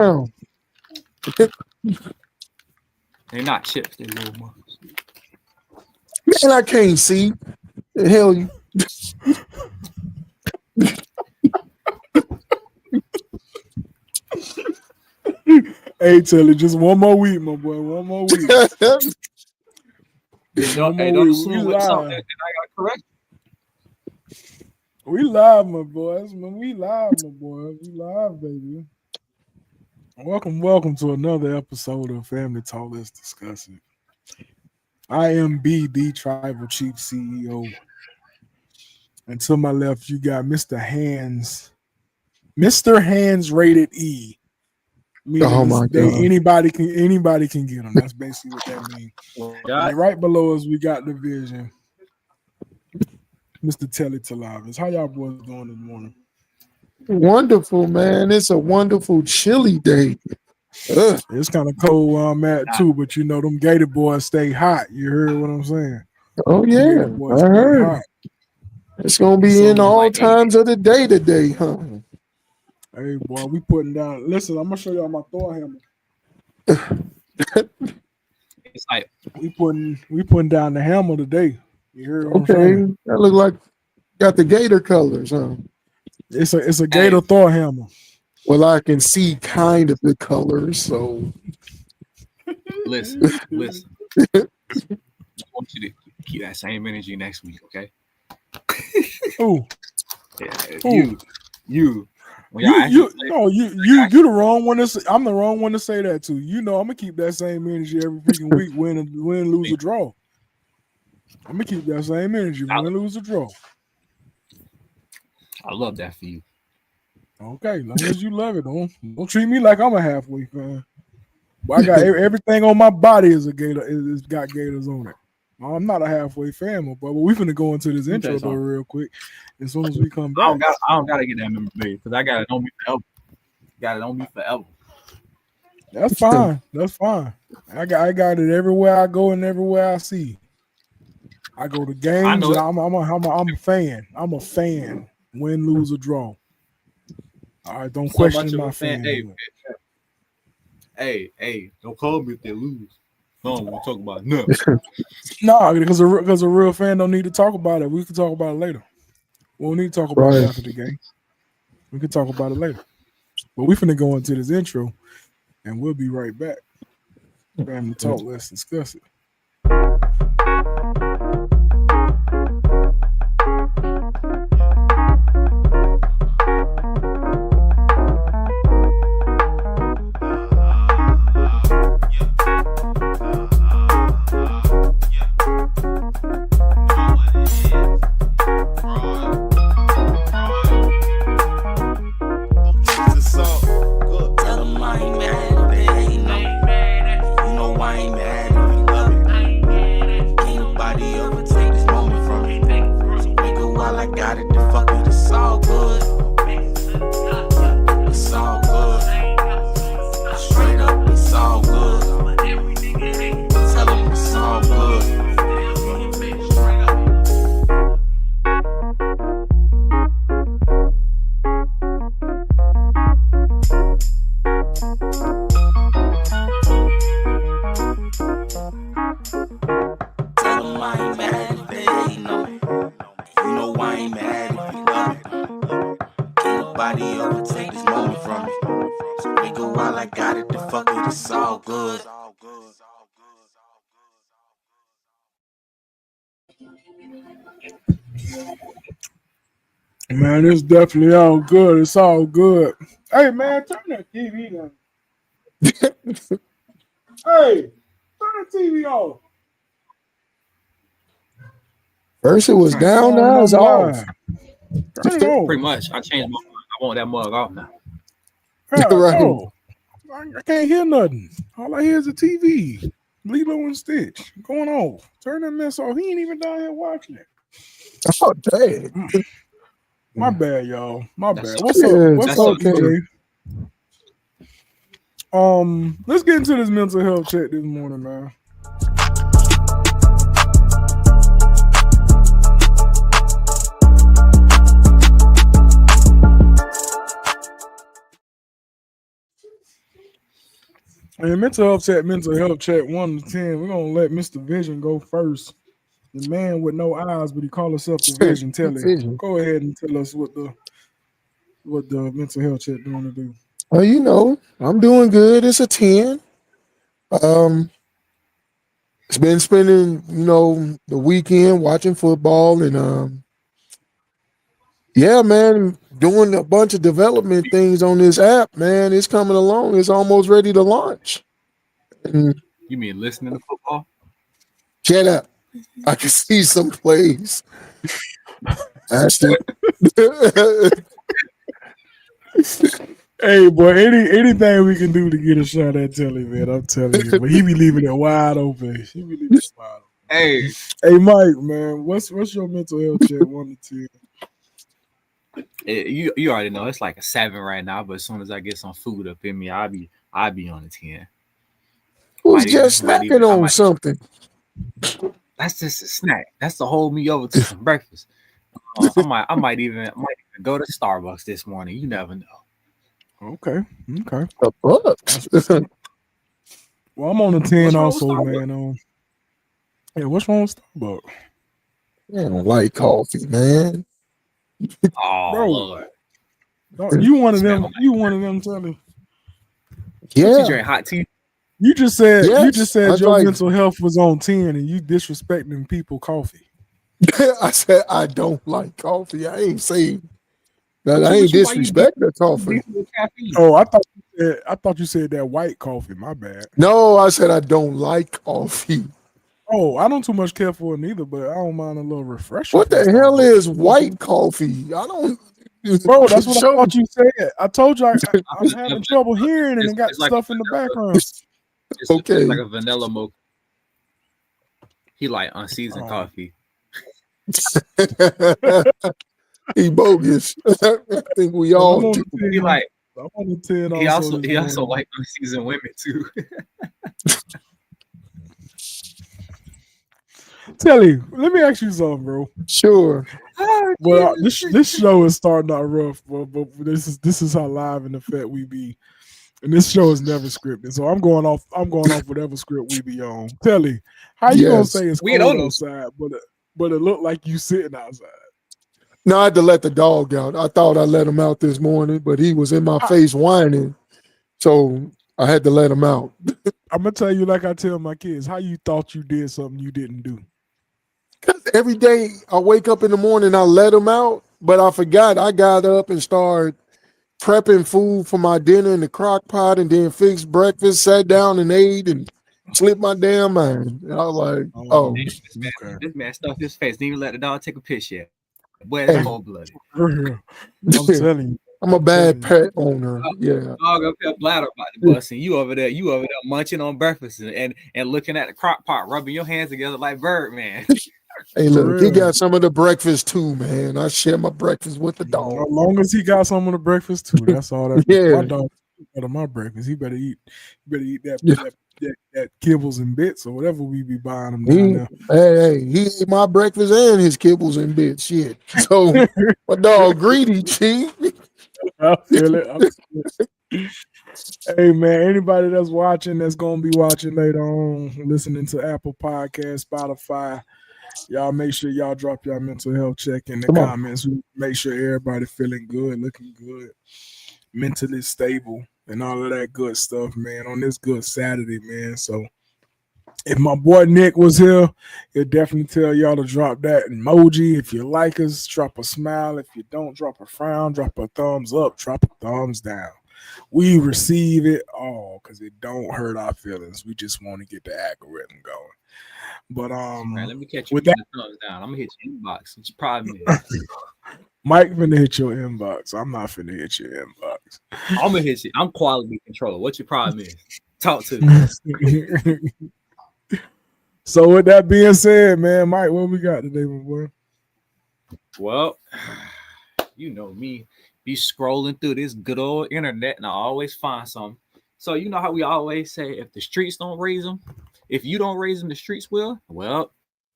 Oh. They're not chips. They're little mugs. Man, I can't see. The hell you. Hey, Telly, just one more week, my boy. One more week. Don't assume with something that I got correct. We live, my boys. We live, my boy. We live, baby. Welcome to another episode of Family Talk. Let's discuss it. I am B, the Tribal Chief CEO. And to my left, you got Mr. Hands rated E. Oh my God. Anybody can get them. That's basically what that means. And right below us, we got the Vision, Mr. Telly Talavis. How y'all boys doing this morning? Wonderful, man. It's a wonderful chilly day. Ugh. It's kind of cold where I'm at too, but you know them Gator boys stay hot. You heard what I'm saying? Oh yeah, I heard. Hot. It's gonna be in all times of the day today, huh? Hey boy, we putting down. Listen, I'm gonna show y'all my Thor hammer. It's like we putting down the hammer today. You heard what I'm Okay, saying? that look like got the Gator colors, huh? It's a Gator Thor hammer. Well, I can see kind of the colors, so listen. I want you to keep that same energy next week, okay? Ooh. Yeah, you. You the wrong one to say. I'm the wrong one to say that to. You know, I'm gonna keep that same energy every freaking week, win, lose, or draw. I'm gonna keep that same energy, win, lose, or draw. I love that for you. Okay, as long as you love it, don't treat me like I'm a halfway fan. But I got everything on my body is a Gator. It's got Gators on it. I'm not a halfway fan, my boy. But we finna go into this intro though real quick. As soon as we come back, I don't gotta get that member made because I got it on me forever. That's fine. That's fine. I got it everywhere I go and everywhere I see. I go to games. And I'm a fan. I'm a fan. Win, lose, or draw. All right, don't question my fan. Hey, don't call me if they lose. No, we'll talk about it. No, because a real fan don't need to talk about it. We can talk about it later. We don't need to talk about it after the game. We can talk about it later. But we finna go into this intro, and we'll be right back. Family Talk. Let's discuss it. Man, it's definitely all good. It's all good. Hey, man, turn that TV down. Hey, turn the TV off. First it was down, now it's off. Pretty much. I changed my mind. I want that mug off now. Right. No, I can't hear nothing. All I hear is a TV. Lilo and Stitch going off. Turn that mess off. He ain't even down here watching it. Oh, dang. My bad, y'all. My bad. What's up? What's up, DJ? Let's get into this mental health check this morning, man. And mental health chat 1 to 10. We're gonna let Mr. Vision go first. The man with no eyes, but he call himself the Vision. Tell him. Vision. Go ahead and tell us what the mental health chat doing to do. Well, I'm doing good. It's a 10. It's been spending, the weekend watching football and yeah, man, doing a bunch of development things on this app, man. It's coming along. It's almost ready to launch. And You mean listening to football? shut up. I can see some plays. Ashton. Hey, boy, anything we can do to get a shot at Telly, man, I'm telling you. But he be leaving it wide open. Hey, Mike, man, what's your mental health chat 1 to 10? You already know it's like a 7 right now, but as soon as I get some food up in me, I'll be on a 10. Who's just snacking on something? That's just a snack. That's to hold me over to some breakfast. I might even go to Starbucks this morning. You never know. Okay. A Bucks. Well, I'm on a 10 also, man. Yeah, what's wrong with Starbucks? I don't like coffee, man. Oh, bro, Lord. You one of them, Telly. Yeah. You drink hot tea? You just said your mental health was on 10 and you disrespecting people coffee. I said I don't like coffee. I ain't saying that. I ain't disrespecting coffee. Oh, I thought you said that white coffee. My bad. No, I said I don't like coffee. Oh, I don't too much care for it neither, but I don't mind a little refresher. What the hell is white coffee? I don't. Bro, that's what I thought you said. I told you I'm having trouble hearing and got stuff in the background. It's okay. Like a vanilla mocha. He like unseasoned coffee. He bogus. I think we all do. He like. I'm on 10 he also like unseasoned women too. Telly, let me ask you something, bro. Sure. Well, this show is starting out rough, but this is how live in effect we be, and this show is never scripted. So I'm going off whatever script we be on. Telly, how you gonna say it's cold outside, but it looked like you sitting outside? No, I had to let the dog out. I thought I let him out this morning, but he was in my face whining, so I had to let him out. I'm gonna tell you like I tell my kids, how you thought you did something you didn't do. Because every day I wake up in the morning, I let him out, but I forgot. I got up and started prepping food for my dinner in the crock pot and then fixed breakfast, sat down and ate and slipped my damn mind. And I was like, oh. This man stuffed his face. Didn't even let the dog take a piss yet. Boy, it's cold-blooded. I'm telling you. I'm a bad pet owner. Yeah. Dog up here bladder about the bus, and you over there munching on breakfast and looking at the crock pot, rubbing your hands together like Birdman. Hey, look, he got some of the breakfast too, man. I share my breakfast with the dog. As long as he got some of the breakfast too, that's all that. Yeah. My dog out of my breakfast. He better eat that kibbles and bits or whatever we be buying him down there. Hey, he ate my breakfast and his kibbles and bits. Shit. So my dog greedy, chief. I feel it. Hey man, anybody that's watching, that's gonna be watching later on, listening to Apple Podcasts, Spotify, y'all make sure y'all drop y'all mental health check in the comments. Make sure everybody feeling good, looking good, mentally stable, and all of that good stuff, man, on this good Saturday, man. So if my boy Nick was here, he'll definitely tell y'all to drop that emoji. If you like us, drop a smile. If you don't, drop a frown, drop a thumbs up, drop a thumbs down. We receive it all because it don't hurt our feelings. We just want to get the algorithm going. But right, let me catch you with that thumbs down. I'm gonna hit your inbox. What's your problem is? Mike finna hit your inbox. I'm not finna hit your inbox. I'm gonna hit you. I'm quality controller. What your problem is? Talk to me. So with that being said, man, Mike, what we got today, my boy? Well, you know me. Be scrolling through this good old internet and I always find something. So you know how we always say, if the streets don't raise them, if you don't raise them, the streets will. Well,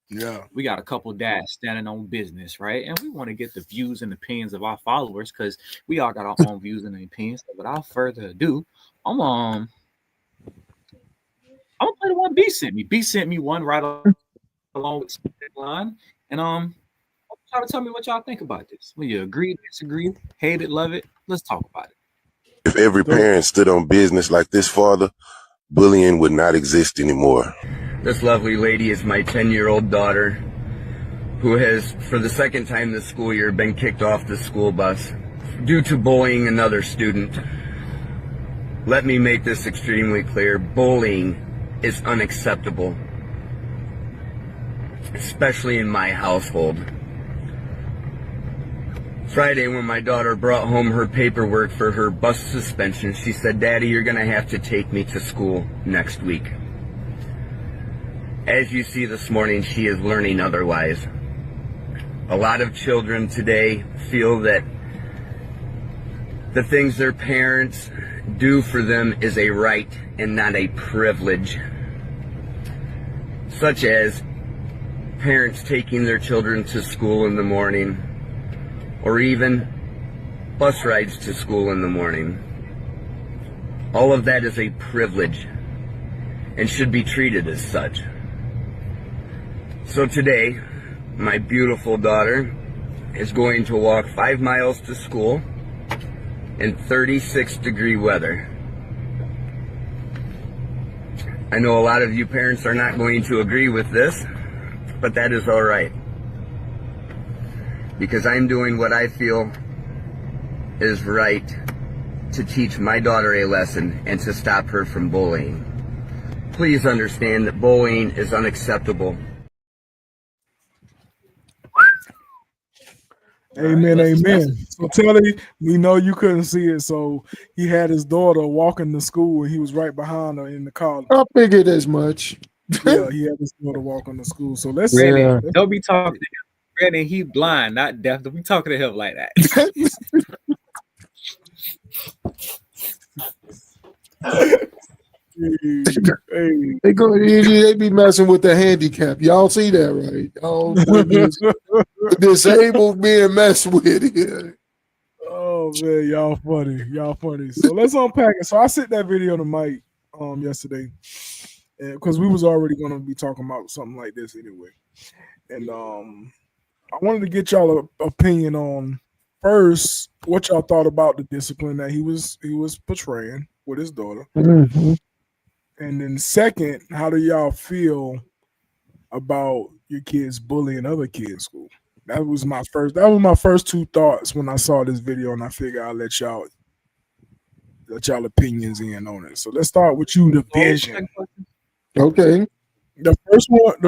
yeah, we got a couple dads standing on business, right? And we want to get the views and opinions of our followers because we all got our own views and opinions. So without further ado, I'm I'm gonna play the one B sent me. B sent me one right along with the line, and try to tell me what y'all think about this. Will you agree, disagree, hate it, love it? Let's talk about it. If every parent stood on business like this father, bullying would not exist anymore. This lovely lady is my 10-year-old daughter, who has, for the second time this school year, been kicked off the school bus due to bullying another student. Let me make this extremely clear. Bullying is unacceptable, especially in my household. Friday, when my daughter brought home her paperwork for her bus suspension, she said, "Daddy, you're going to have to take me to school next week." As you see this morning, she is learning otherwise. A lot of children today feel that the things their parents do for them is a right and not a privilege, such as parents taking their children to school in the morning, or even bus rides to school in the morning. All of that is a privilege and should be treated as such. So today, my beautiful daughter is going to walk 5 miles to school in 36-degree weather. I know a lot of you parents are not going to agree with this, but that is all right, because I'm doing what I feel is right to teach my daughter a lesson and to stop her from bullying. Please understand that bullying is unacceptable. Amen, amen. So Telly, we know you couldn't see it, so he had his daughter walking to school, and he was right behind her in the car. I figured as much. Yeah, he had his daughter walking to school. So let's Yeah. Don't be talking to him. Brandon, he blind, not deaf. Don't be talking to him like that. Hey. They be messing with the handicap. Y'all see that, right? Y'all the disabled being messed with here. Oh man, y'all funny. Y'all funny. So let's unpack it. So I sent that video to Mike yesterday, because we was already gonna be talking about something like this anyway. And I wanted to get y'all an opinion on first what y'all thought about the discipline that he was portraying with his daughter. Mm-hmm. And then second, how do y'all feel about your kids bullying other kids in school? That was my first two thoughts when I saw this video, and I figured I'll let y'all opinions in on it. So let's start with you, the vision. Okay. The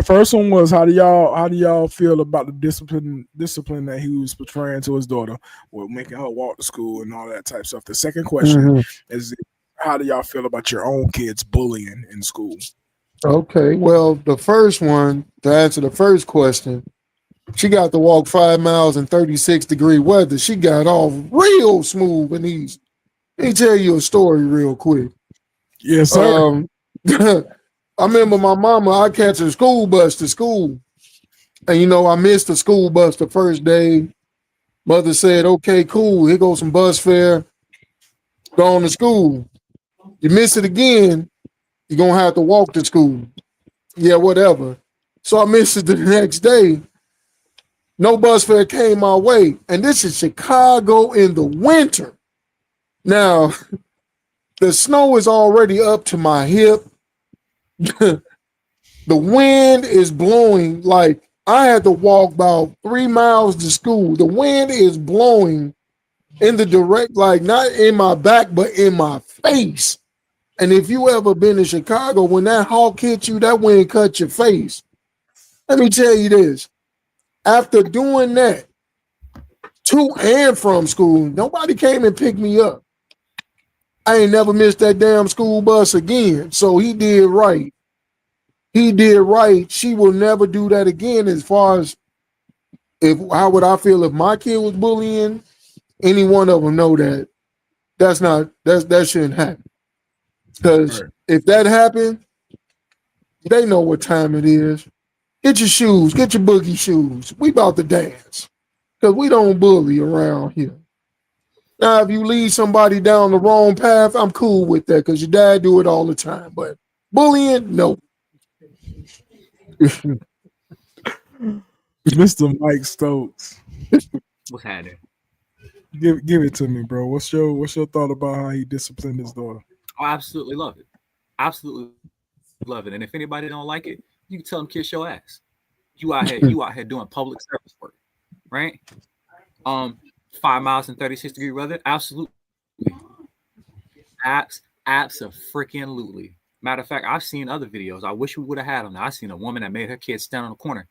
first one was how do y'all feel about the discipline that he was portraying to his daughter, with making her walk to school and all that type of stuff. The second question is, how do y'all feel about your own kids bullying in school? Okay. Well, the first one, to answer the first question, she got to walk 5 miles in 36-degree weather. She got off real smooth and easy. Let me tell you a story real quick. Yes, sir. I remember my mama, I catch a school bus to school. And, I missed the school bus the first day. Mother said, okay, cool. Here goes some bus fare. Go on to school. You miss it again, you're going to have to walk to school. Yeah, whatever. So I missed it the next day. No bus fare came my way. And this is Chicago in the winter. Now, the snow is already up to my hip. The wind is blowing. Like, I had to walk about 3 miles to school. The wind is blowing in the direct, like not in my back, but in my face. And if you ever been in Chicago, when that hawk hits you, that wind cut your face. Let me tell you this. After doing that, to and from school, nobody came and picked me up. I ain't never missed that damn school bus again. So he did right. He did right. She will never do that again. As far as how would I feel if my kid was bullying? Any one of them know that that shouldn't happen. Because if that happened, they know what time it is. Get your shoes, get your boogie shoes. We about to dance. Because we don't bully around here. Now, if you lead somebody down the wrong path, I'm cool with that because your dad do it all the time. But Bullying? No. Mr. Mike Stokes. What's happening? Give it to me, bro. What's your thought about how he disciplined his daughter? I absolutely love it. Absolutely love it. And if anybody don't like it, you can tell them kiss your ass. You out here doing public service work, right? 5 miles in 36-degree weather, absolutely. Abso-freaking-lutely. Matter of fact, I've seen other videos. I wish we would have had them. I seen a woman that made her kids stand on the corner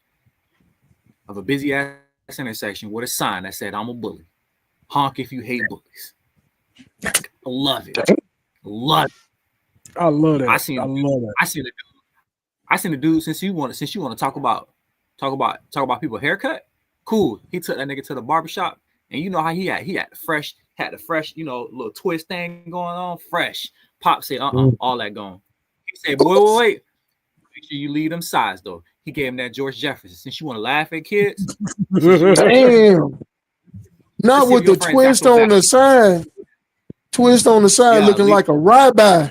of a busy ass intersection with a sign that said, "I'm a bully. Honk if you hate bullies." Love it. Love it. I love that. I seen the dude since you want to talk about people haircut. Cool. He took that nigga to the barbershop, and you know how he had the fresh, little twist thing going on. Fresh. Pop said, all that gone. He said, boy, wait. Make sure you leave them sides though. He gave him that George Jefferson. Since you want to laugh at kids. Damn. Not with the twist on the side. Twist on the side, Yeah, looking like a rabbi.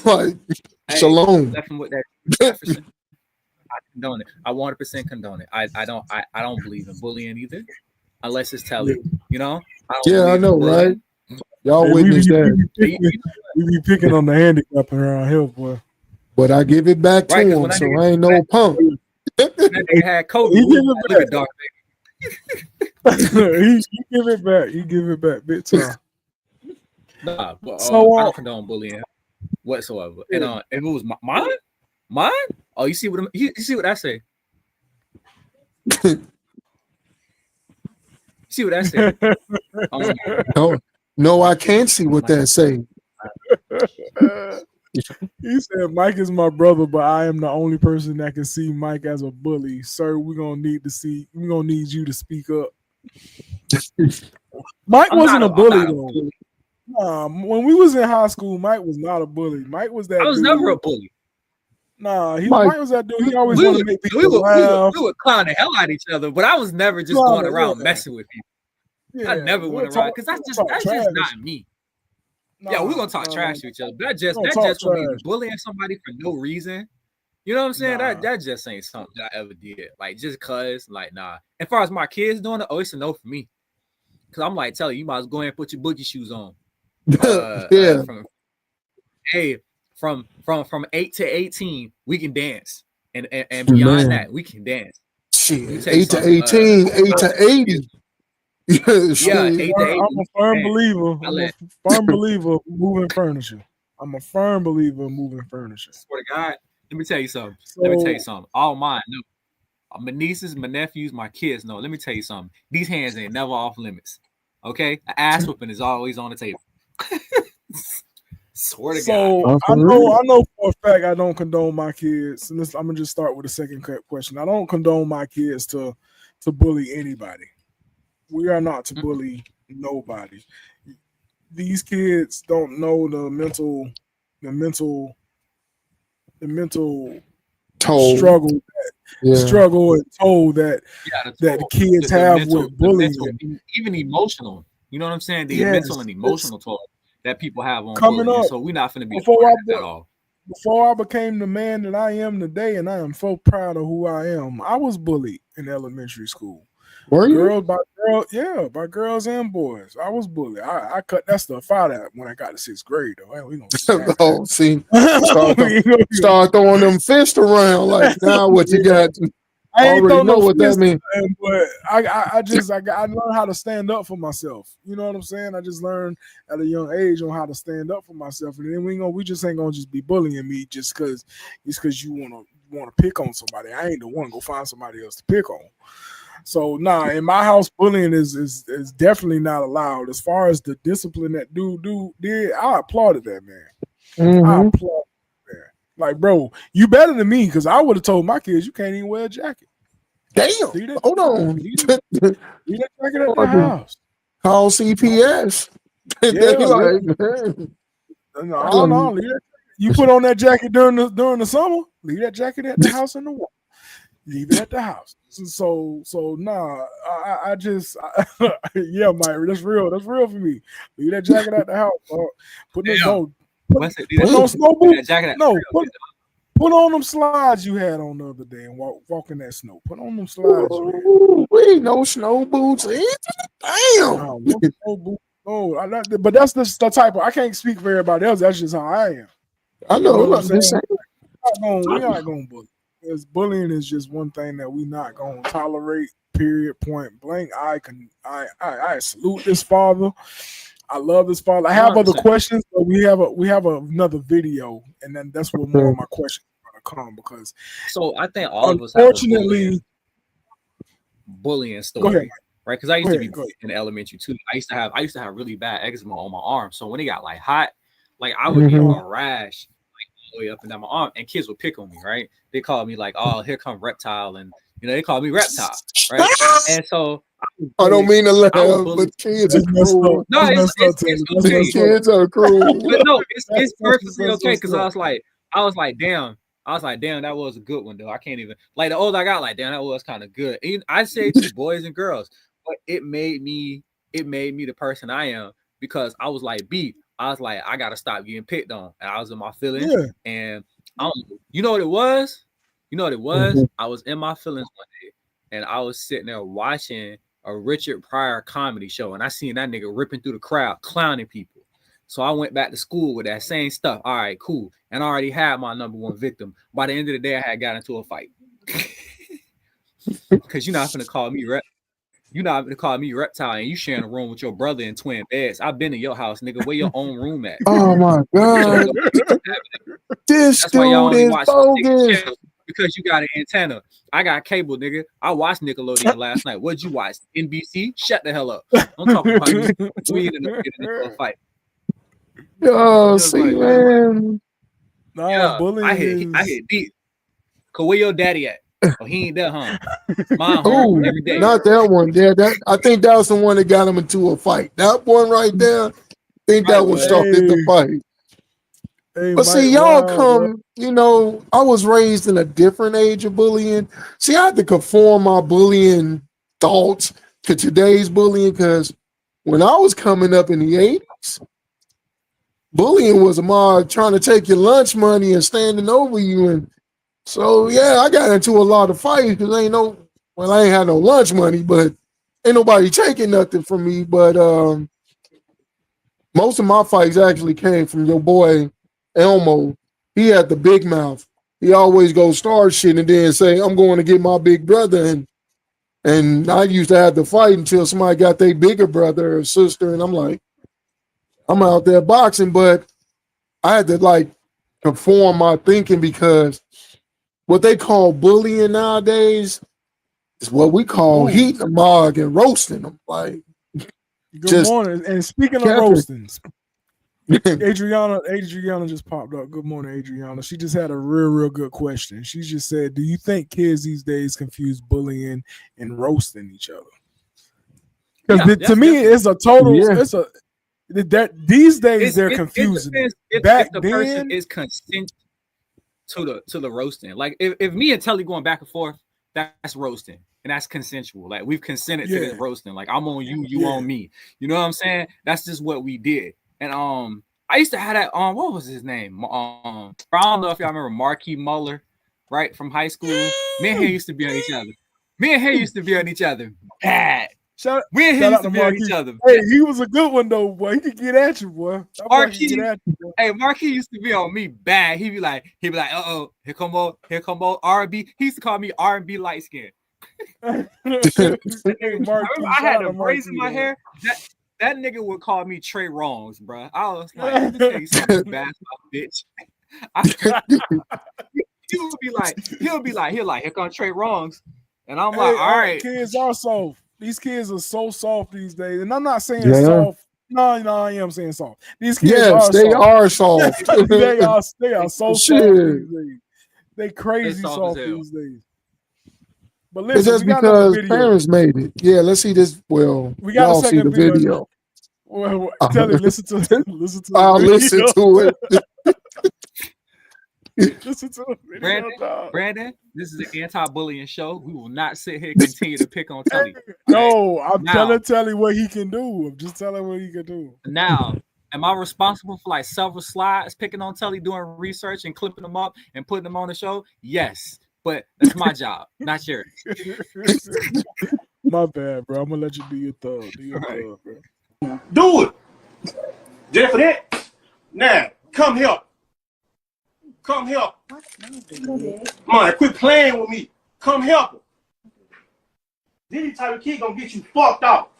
Like, shalom. Left him with that Jefferson. I condone it. I 100% condone it. I don't believe in bullying either, unless it's telling. You know. I know, right? Y'all Hey, witness that. we be picking on the handicap around here, boy. But I give it back to Right, 'cause him, when I so nigga- I ain't no punk. That nigga had COVID. He give it Look back. at Dark he give it back. He give it back big time. Nah, but, So, I don't condone bullying whatsoever. And if it was mine. Oh, you see what you see what I say? See what I say? No, I can't see what that say. He said, "Mike is my brother, but I am the only person that can see Mike as a bully, sir. We're gonna need you to speak up." Mike wasn't a bully though. Nah, when we was in high school, Mike was not a bully. Mike was that. I was dude. never a bully. Nah, Mike Mike was that dude. He always We wanted would, to make we, people would, we, laugh. would, we would clown the hell out of each other, but I was never just Clown going it, around yeah. messing with people. Yeah, I never we'll went talk- around because that's we'll just talk trash. not me. Nah, Yeah, we're gonna talk nah, trash to each other. But that We'll talk just for me trash. bullying somebody for no reason. You know what I'm saying? Nah. That just ain't something that I ever did. Like just cause, like nah. As far as my kids doing it, it's a no for me. Cause I'm like telling you, you might as well go ahead and put your boogie shoes on. Yeah. From 8 to 18, we can dance, and beyond Man. that, we can dance. Shit, tell you 8 to something, 18, 8 to 80. Yeah, Shit. 8 to 80. I'm a firm Man, believer. I I'm a let- firm believer of moving furniture. I'm a firm believer of moving furniture. Swear to God, let me tell you something. So- All mine, no. My nieces, my nephews, my kids, no. Let me tell you something. These hands ain't never off limits. Okay, an ass whooping is always on the table. Swear to God. So I know for a fact I don't condone my kids. And I'm gonna just start with the second question. I don't condone my kids to bully anybody. We are not to bully nobody. These kids don't know the mental Toll. struggle and toll that Yeah, that the kids have mental, with bullying. even emotional. You know what I'm saying? The Yes, mental and emotional toll that people have on Coming bullying. up, So we're not going to be before part I of that at all. Before I became the man that I am today, and I am so proud of who I am, I was bullied in elementary school. Were you? By girls and boys. I was bullied. I cut that stuff out of when I got to 6th grade, though. We gonna Oh, see, start throwing them fists around like now. What you got? I ain't already throw know no what that fist, means. but I learned how to stand up for myself. You know what I'm saying? I just learned at a young age on how to stand up for myself, and then we just ain't gonna just be bullying me just because you wanna pick on somebody. I ain't the one. Go find somebody else to pick on. So in my house, bullying is definitely not allowed. As far as the discipline that dude did, I applauded that man. Mm-hmm. I applaud that man. Like, bro, you better than me because I would have told my kids you can't even wear a jacket. Damn. Leave that- Hold on. leave that jacket at the house. Call CPS. Yeah, They like, man. No, leave that. You put on that jacket during the summer. Leave that jacket at the house in the winter. Leave it at the house. So I just yeah, Mike, that's real. That's real for me. Leave that jacket at the house. Put no snow That jacket at no, the put, Put on them slides you had on the other day and walk in that snow. Put on them slides you had. Ooh, we no snow boots. Damn. No snow boots. No, but that's the type of. I can't speak for everybody else. That's just how I am. I You know know. what I'm I'm just saying? saying. We're not going to bully. Because bullying is just one thing that we're not going to tolerate. Period. Point blank. I salute this father. I love this father. I have other 100%. questions, but we have another video, and then that's where more of my questions are going to come. Because So I think all of us have a unfortunately, bullying go ahead. story, right? Because I used to be Go ahead. in elementary too. I used to have really bad eczema on my arm. So when it got like hot, like I would get a rash like all the way up and down my arm, and kids would pick on me, right? They called me like, "Oh, here come Reptile," and they called me Reptile, right? And so I don't mean to laugh, I was bullied. but kids That's are messed cruel. up. No, That's it's messed up, okay. Taylor. These kids are cruel. But no, it's That's perfectly messed okay because up. I was like, damn. I was like, damn, that was a good one though. I can't even like the older I got, like, damn, that was kind of good. And I say to boys and girls, but it made me the person I am because I was like, I was like, I gotta stop getting picked on. And I was in my feelings. Yeah. And you know what it was? You know what it was? I was in my feelings one day and I was sitting there watching a Richard Pryor comedy show, and I seen that nigga ripping through the crowd, clowning people. So I went back to school with that same stuff. All right, cool. And I already had my number one victim. By the end of the day, I had got into a fight. Because you're not gonna call me Reptile, and you sharing a room with your brother in twin beds. I've been in your house, nigga. Where your own room at? Oh my God. This That's why y'all dude only is watch bogus. channels, because you got an antenna. I got cable, nigga. I watched Nickelodeon last night. What'd you watch? NBC? Shut the hell up. Don't talk about me. We ended up getting into a fight. Oh, Just see, like, man. Nah, Yeah, bullying I is... hit deep. Cause where your daddy at? Oh, he ain't there, huh? Mine Oh, home every day. not that one. Yeah, I think that was the one that got him into a fight. That one right there, I think that one started the fight. Hey, But see, y'all come, I was raised in a different age of bullying. See, I had to conform my bullying thoughts to today's bullying because when I was coming up in the 80s, bullying was more trying to take your lunch money and standing over you. And so, yeah, I got into a lot of fights because I ain't had no lunch money, but ain't nobody taking nothing from me. But most of my fights actually came from your boy Elmo. He had the big mouth. He always go start shit and then say, I'm going to get my big brother. And I used to have to fight until somebody got their bigger brother or sister. And I'm like, I'm out there boxing, but I had to conform my thinking because what they call bullying nowadays is what we call heating a mug and roasting them. Like, good morning. And speaking of roasting, Adriana just popped up. Good morning, Adriana. She just had a real good question. She just said, do you think kids these days confuse bullying and roasting each other? Because to me, it's a total. It's a that these days they're confusing. If the person is consent to the roasting, like if me and Telly going back and forth, that's roasting. And that's consensual. Like we've consented to this roasting. Like I'm on you, you on me. You know what I'm saying? That's just what we did. And I used to have that what was his name? I don't know if y'all remember Marquis Muller, right? From high school. Me and him used to be on each other. Bad. Me and him used to be on each other. Hey, he was a good one though, boy. He could get at you, boy. Marquis used to be on me bad. He'd be like, uh-oh, here come on R&B. He used to call me R&B light skin. Hey, Marquis, I had the braids in my hair. That nigga would call me Trey Wrongs, bro. I was like, this nigga bad bitch. He'll be like, here come Trey Wrongs. And I'm like, all right. Kids are soft. These kids are so soft these days. And I'm not saying soft. No, I am saying soft. These kids are soft. they are so soft these days. They crazy soft these days. But listen, it's just because parents made it. Yeah, let's see this. Well, we got y'all see the video. Well, tell him, listen to I'll listen to it. Listen to the video. Brandon, this is an anti-bullying show. We will not sit here and continue to pick on Telly. No, I'm telling Telly what he can do. I'm just telling what he can do. Now, Am I responsible for like several slides, picking on Telly, doing research and clipping them up and putting them on the show? Yes, but that's my job, not yours. My bad, bro. I'm gonna let you do your thug. Do your thug, bro. Do it. Just for that. Now, come help. Come help. Man, quit playing with me. Come help him. These type of kids gonna get you fucked up.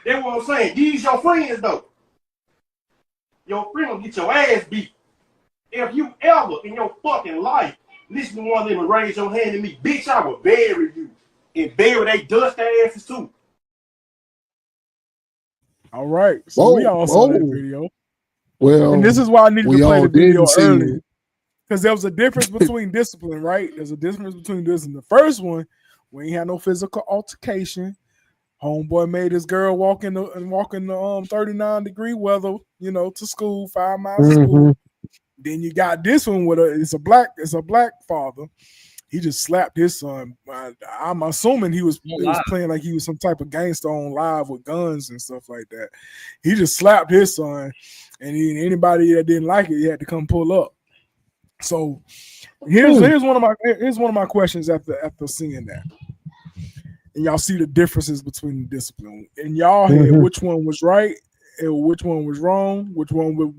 That's what I'm saying. These your friends though. Your friend gonna get your ass beat. If you ever in your fucking life listen to one of them and raise your hand to me, bitch, I will bury you. And bury they dust their asses too. All right. So we all saw that video. Well, and this is why I needed to play the video early. It. Because there was a difference between discipline, right? There's a difference between this and the first one. We ain't had no physical altercation. Homeboy made his girl walk in the 39-degree weather, you know, to school, 5 miles to school. Then you got this one with it's a black father. He just slapped his son. I'm assuming he was playing like he was some type of gangster on live with guns and stuff like that. He just slapped his son, and anybody that didn't like it, he had to come pull up. So here's one of my questions after seeing that. And y'all see the differences between the discipline. In y'all head, which one was right and which one was wrong?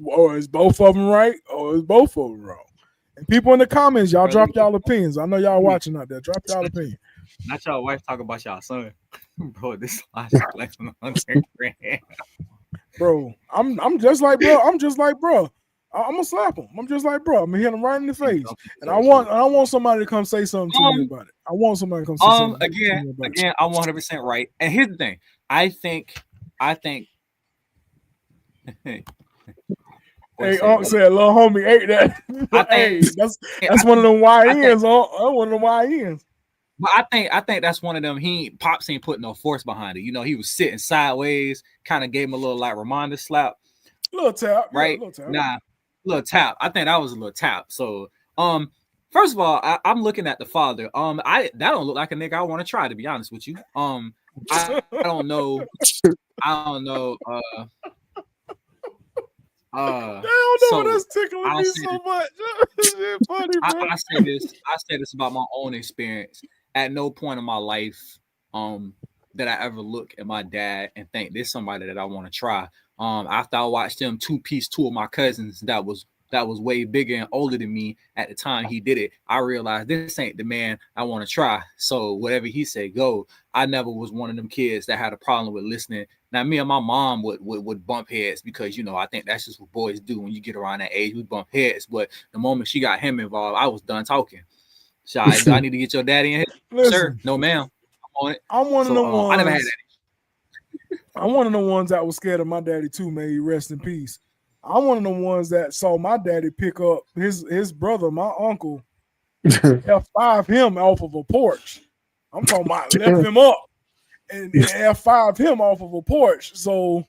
Or is both of them right or is both of them wrong? And people in the comments, y'all drop y'all opinions. I know y'all watching out there. Drop y'all opinion. Not y'all wife talk about y'all son. Bro, this logic like $100,000. Bro, I'm just like bro. I'm gonna slap him. I'm just like bro. I'm gonna hit him right in the face. And I want somebody to come say something to me about it. I want somebody to come say something. Again, I'm 100% right. And here's the thing. I think Hey, Unc said, "Little homie ate that." Hey, that's one of them YNs. One of them YNs. But I think that's one of them. Pops ain't putting no force behind it. You know, he was sitting sideways, kind of gave him a little like reminder slap. Little tap, right? Little tap. I think that was a little tap. So, first of all, I'm looking at the father. That don't look like a nigga I want to try, to be honest with you. I don't know. That's tickling me so much. Funny, I say this about my own experience. At no point in my life that I ever look at my dad and think there's somebody that I want to try. After I watched him two-piece two of my cousins that was way bigger and older than me at the time he did it, I realized this ain't the man I want to try. So whatever he said, go. I never was one of them kids that had a problem with listening. Now, me and my mom would bump heads because, you know, I think that's just what boys do when you get around that age. We bump heads. But the moment she got him involved, I was done talking. So do I need to get your daddy in here? Listen, sir, no, ma'am. I'm on it. I'm one of the ones. I never had that. I'm one of the ones that was scared of my daddy too. May he rest in peace. I'm one of the ones that saw my daddy pick up his brother, my uncle, F5 him off of a porch. I'm talking about left him up and F5 him off of a porch. So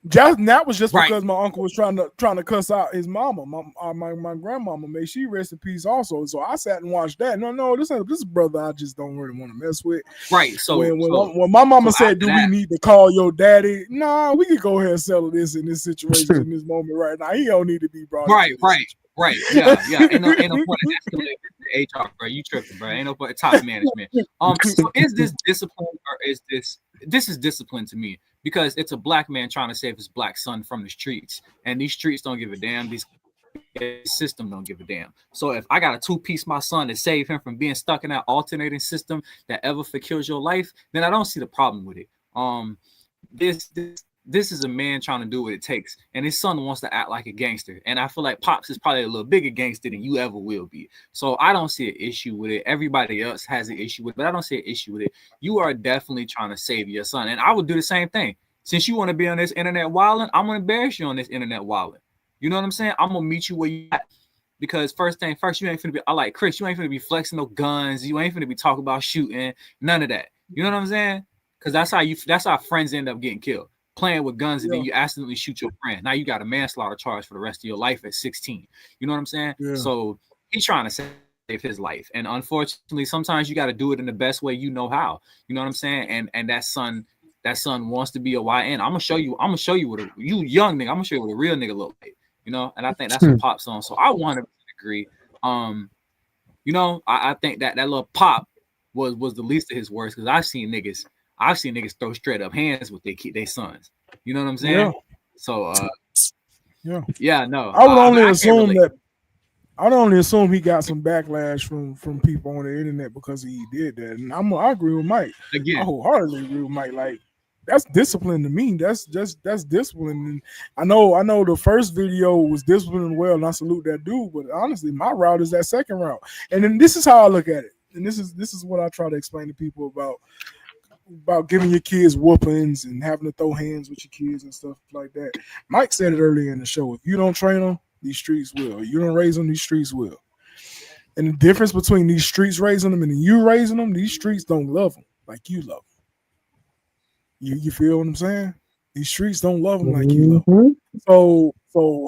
that was just because my uncle was trying to cuss out his mama, my grandmama. May she rest in peace also. So I sat and watched that. No, this brother I just don't really want to mess with. Right. So when my mama said, "Do we need to call your daddy?" Nah, we can go ahead and settle this in this situation in this moment right now. He don't need to be brought. Right. Yeah. Ain't no point in escalating to HR, bro. You tripping, bro. Ain't no point top management. So is this discipline or is this is discipline to me? Because it's a black man trying to save his black son from the streets. And these streets don't give a damn. These system don't give a damn. So if I got to two-piece my son to save him from being stuck in that alternating system that ever kills your life, then I don't see the problem with it. This is a man trying to do what it takes. And his son wants to act like a gangster. And I feel like Pops is probably a little bigger gangster than you ever will be. So I don't see an issue with it. Everybody else has an issue with it, but I don't see an issue with it. You are definitely trying to save your son. And I would do the same thing. Since you want to be on this internet wilding, I'm going to embarrass you on this internet wilding. You know what I'm saying? I'm going to meet you where you at. Because first thing first, you ain't finna be, I like Chris, you ain't finna be flexing no guns. You ain't finna be talking about shooting. None of that. You know what I'm saying? Because that's how friends end up getting killed. Playing with guns and then you accidentally shoot your friend. Now you got a manslaughter charge for the rest of your life at 16. You know what I'm saying? Yeah. So he's trying to save his life. And unfortunately, sometimes you got to do it in the best way you know how. You know what I'm saying? And that son that son wants to be a YN. I'm gonna show you what you young nigga. I'm gonna show you what a real nigga look like. You know, and I think that's what Pop's on. So I 100% agree. You know, I think that little Pop was the least of his worries because I've seen niggas throw straight up hands with their sons. You know what I'm saying? Yeah. So yeah, no. I would only I assume that. I'd only assume he got some backlash from people on the internet because he did that, and I agree with Mike. Again, I wholeheartedly agree with Mike. Like that's discipline to me. That's discipline. And I know the first video was disciplined well, and I salute that dude. But honestly, my route is that second route. And then this is how I look at it. And this is what I try to explain to people about giving your kids whoopings and having to throw hands with your kids and stuff like that. Mike said it earlier in the show. If you don't train them, these streets will. You don't raise them, these streets will. And the difference between these streets raising them and you raising them, these streets don't love them like you love them. You feel what I'm saying? These streets don't love them like you love them. So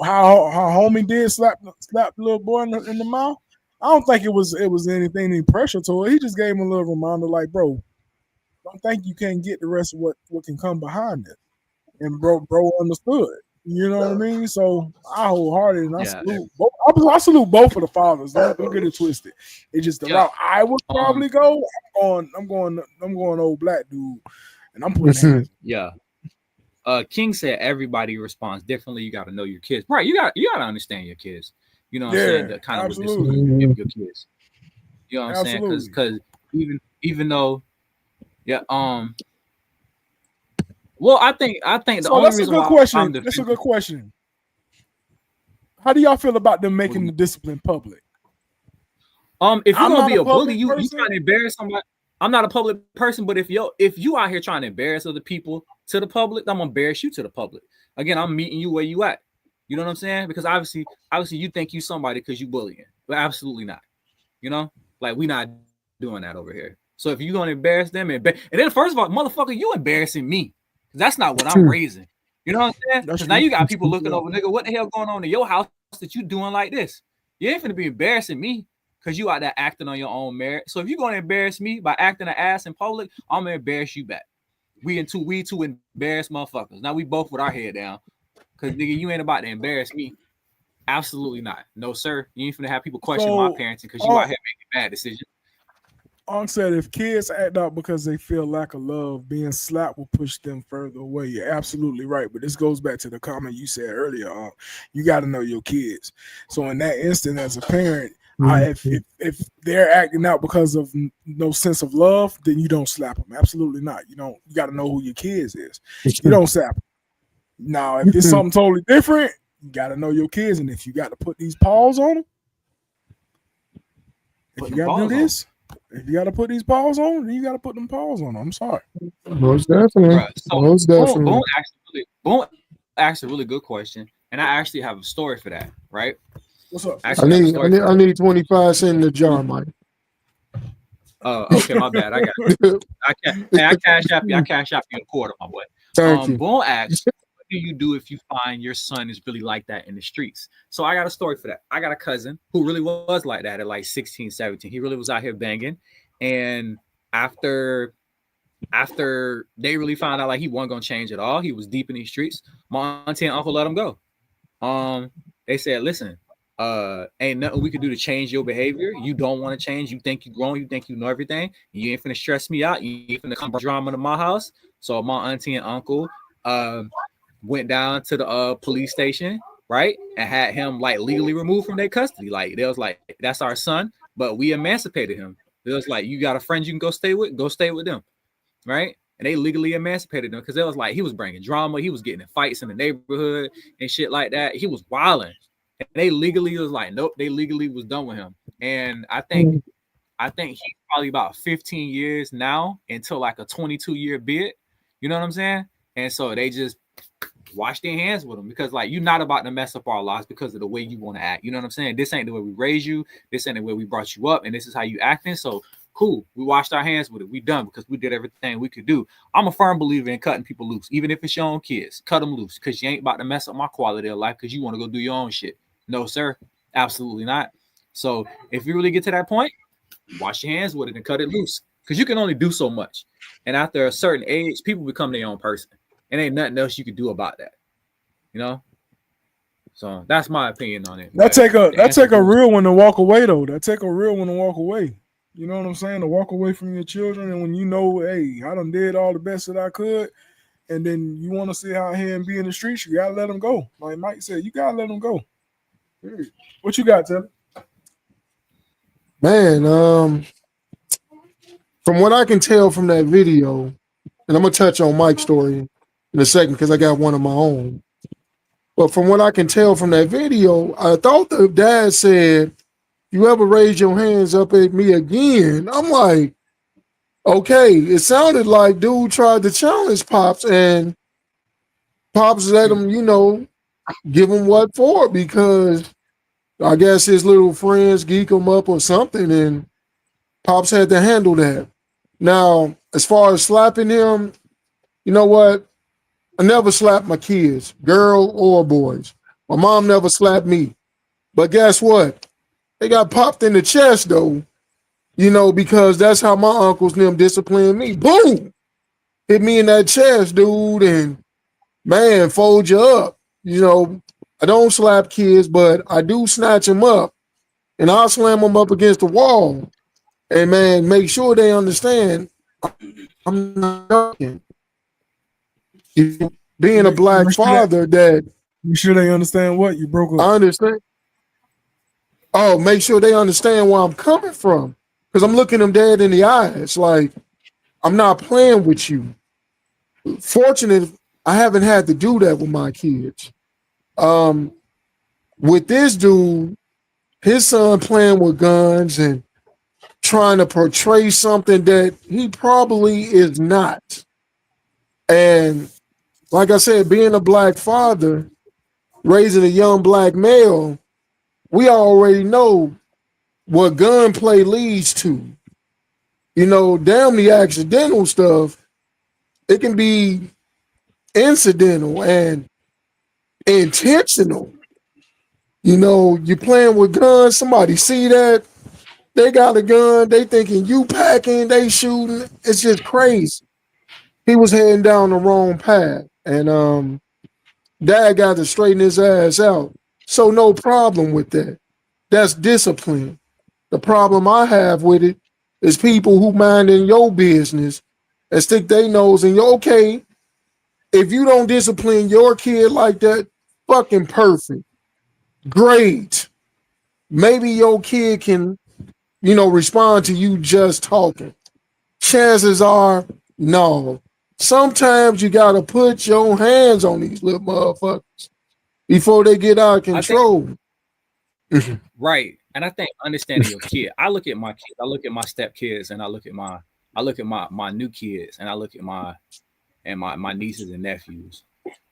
how homie did slap the little boy in the mouth, I don't think it was any pressure to it. He just gave him a little reminder like, bro, don't think you can't get the rest of what can come behind it. And bro understood. You know what I mean? So I wholeheartedly and I salute both. I salute both of the fathers. Don't get it twisted. It's just the route I would probably go. I'm going old black dude, and I'm putting yeah. King said everybody responds differently. You got to know your kids, right? You got to understand your kids. You know what I'm saying? The kind of discipline you give your kids. You know what I'm saying? Because even though, yeah, well, I think the only reason why that's a good question. How do y'all feel about them making the discipline public? If you're gonna be a bully, you trying to embarrass somebody. I'm not a public person, but if you out here trying to embarrass other people to the public, I'm gonna embarrass you to the public. Again, I'm meeting you where you at. You know what I'm saying? Because obviously you think you somebody because you bullying, but absolutely not. You know, like we not doing that over here. So if you're gonna embarrass them, and then first of all, motherfucker, you embarrassing me. That's not what I'm raising. You know what I'm saying? Because now you got people looking over, nigga, what the hell going on in your house that you doing like this? You ain't finna be embarrassing me because you out there acting on your own merit. So if you're gonna embarrass me by acting an ass in public, I'm gonna embarrass you back. We two embarrassed motherfuckers. Now we both with our head down. Cause nigga, you ain't about to embarrass me. Absolutely not. No, sir. You ain't finna have people question my parenting because you out here making bad decisions. Onk said if kids act out because they feel lack of love, being slapped will push them further away. You're absolutely right. But this goes back to the comment you said earlier. You got to know your kids. So in that instant, as a parent, if they're acting out because of no sense of love, then you don't slap them. Absolutely not. You got to know who your kids is. You don't slap them. Now, if it's something totally different, you got to know your kids. And if you got to put these paws on them, if you got to do this, if you got to put these paws on, then you got to put them paws on them. I'm sorry. Most definitely. Right. So Most definitely. Boone asked a really good question, and I actually have a story for that. Right? What's up? I need 25 cents in the jar, Mike. Okay, my bad. I got it. I cash out you a quarter, my boy. Thank you. Boone asked, what do you do if you find your son is really like that in the streets? So I got a story for that. I got a cousin who really was like that at like 16, 17. He really was out here banging. And after they really found out like he wasn't gonna change at all, he was deep in these streets, my auntie and uncle let him go. They said, listen, ain't nothing we could do to change your behavior. You don't want to change. You think you grown. You think you know everything. You ain't finna stress me out. You ain't finna come drama to my house. So my auntie and uncle went down to the police station, right, and had him like legally removed from their custody. Like they was like, that's our son, but we emancipated him. It was like, you got a friend you can go stay with them, right? And they legally emancipated him because it was like he was bringing drama. He was getting in fights in the neighborhood and shit like that. He was wilding. And they legally was like, nope, they legally was done with him. And I think he's probably about 15 years now until like a 22-year bid. You know what I'm saying? And so they just wash their hands with him because like you're not about to mess up our lives because of the way you want to act. You know what I'm saying? This ain't the way we raised you. This ain't the way we brought you up. And this is how you acting. So cool. We washed our hands with it. We done because we did everything we could do. I'm a firm believer in cutting people loose, even if it's your own kids. Cut them loose because you ain't about to mess up my quality of life because you want to go do your own shit. No, sir. Absolutely not. So if you really get to that point, wash your hands with it and cut it loose. because you can only do so much. And after a certain age, people become their own person. And ain't nothing else you can do about that. You know? So that's my opinion on it. That take a real one to walk away though. That take a real one to walk away. You know what I'm saying? To walk away from your children, and when you know, hey, I done did all the best that I could, and then you want to sit out here and be in the streets, you gotta let them go. Like Mike said, you gotta let them go. What you got, Taylor? Man, from what I can tell from that video, and I'm gonna touch on Mike's story in a second because I got one of my own. But from what I can tell from that video, I thought the dad said, "You ever raise your hands up at me again?" I'm like, okay. It sounded like dude tried to challenge Pops, and Pops let him, give him what for, because I guess his little friends geek him up or something, and Pops had to handle that. Now, as far as slapping him, you know what? I never slapped my kids, girl or boys. My mom never slapped me. But guess what? They got popped in the chest, though, because that's how my uncles and them disciplined me. Boom! Hit me in that chest, dude, and, man, fold you up. I don't slap kids, but I do snatch them up, and I'll slam them up against the wall. And, man, make sure they understand I'm not joking. Being a black father, that you sure they understand what you broke up. I understand. Oh, make sure they understand where I'm coming from, because I'm looking them dead in the eyes. Like, I'm not playing with you. Fortunate, I haven't had to do that with my kids. With this dude, his son playing with guns and trying to portray something that he probably is not. And like I said, being a black father, raising a young black male, we already know what gunplay leads to. Damn the accidental stuff, it can be incidental and intentional. You're playing with guns, somebody see that, they got a gun, they thinking you packing, they shooting. It's just crazy. He was heading down the wrong path, and Dad got to straighten his ass out. So no problem with that. That's discipline. The problem I have with it is people who mind in your business and stick their nose in your, okay, if you don't discipline your kid like that, fucking perfect. Great. Maybe your kid can, respond to you just talking. Chances are, no. Sometimes you got to put your hands on these little motherfuckers before they get out of control. Right. And I think understanding your kid, I look at my kids, I look at my step kids, and I look at my new kids, and I look at my nieces and nephews.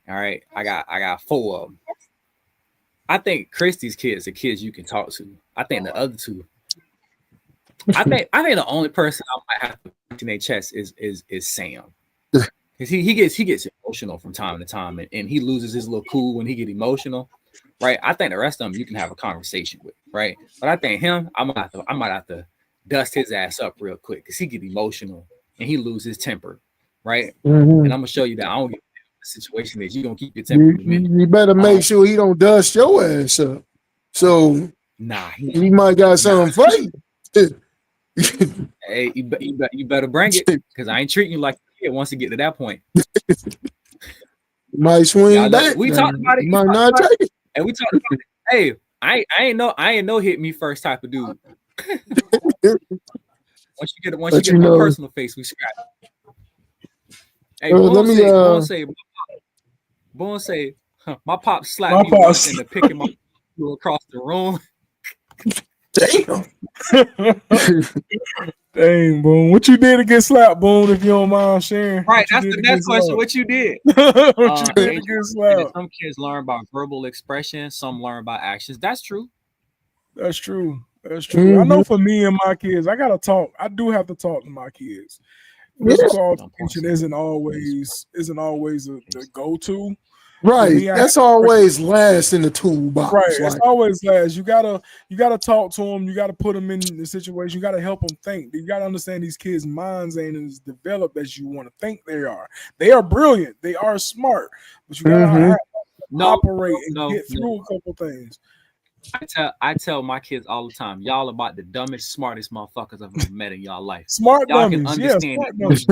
All right. I got 4 of them. I think Christy's kids are kids you can talk to. I think the other 2. I think the only person I might have to punch in their chest is Sam. Because he gets emotional from time to time, and he loses his little cool when he get emotional, right? I think the rest of them you can have a conversation with, right? But I think him, I might have to dust his ass up real quick because he get emotional and he loses his temper, right? Mm-hmm. And I'm gonna show you that I don't get the situation is you gonna keep your temper. You better make sure he don't dust your ass up. So he might got something for you. Hey, you better bring it, because I ain't treating you like a kid once you get to that point. Might swing back. We talked about it. Might not take it. And we talked about it. Hey, I ain't no hit me first type of dude. once you get my personal face, we scrap. Hey, Boone say, my pop slapped me once in the picking my across the room. Damn. Dang, Boone. What you did to get slapped, Boone, if you don't mind sharing? Right, that's the next question. What you did? What you did to get slapped? Some kids learn by verbal expression, some learn by actions. That's true. That's true. Mm-hmm. I know for me and my kids, I gotta talk. I do have to talk to my kids. Physical attention isn't always the go-to. Right. me, I That's have a question. always last in the toolbox. Right, it's Like, always last. You gotta talk to them. You gotta put them in the situation. You gotta help them think. You gotta understand these kids' minds ain't as developed as you want to think they are. They are brilliant. They are smart, but you gotta Mhm. operate and no, get through a couple things. I tell my kids all the time, y'all about the dumbest, smartest motherfuckers I've ever met in y'all life. Smart Y'all can dummies, yeah, understand smart dummies.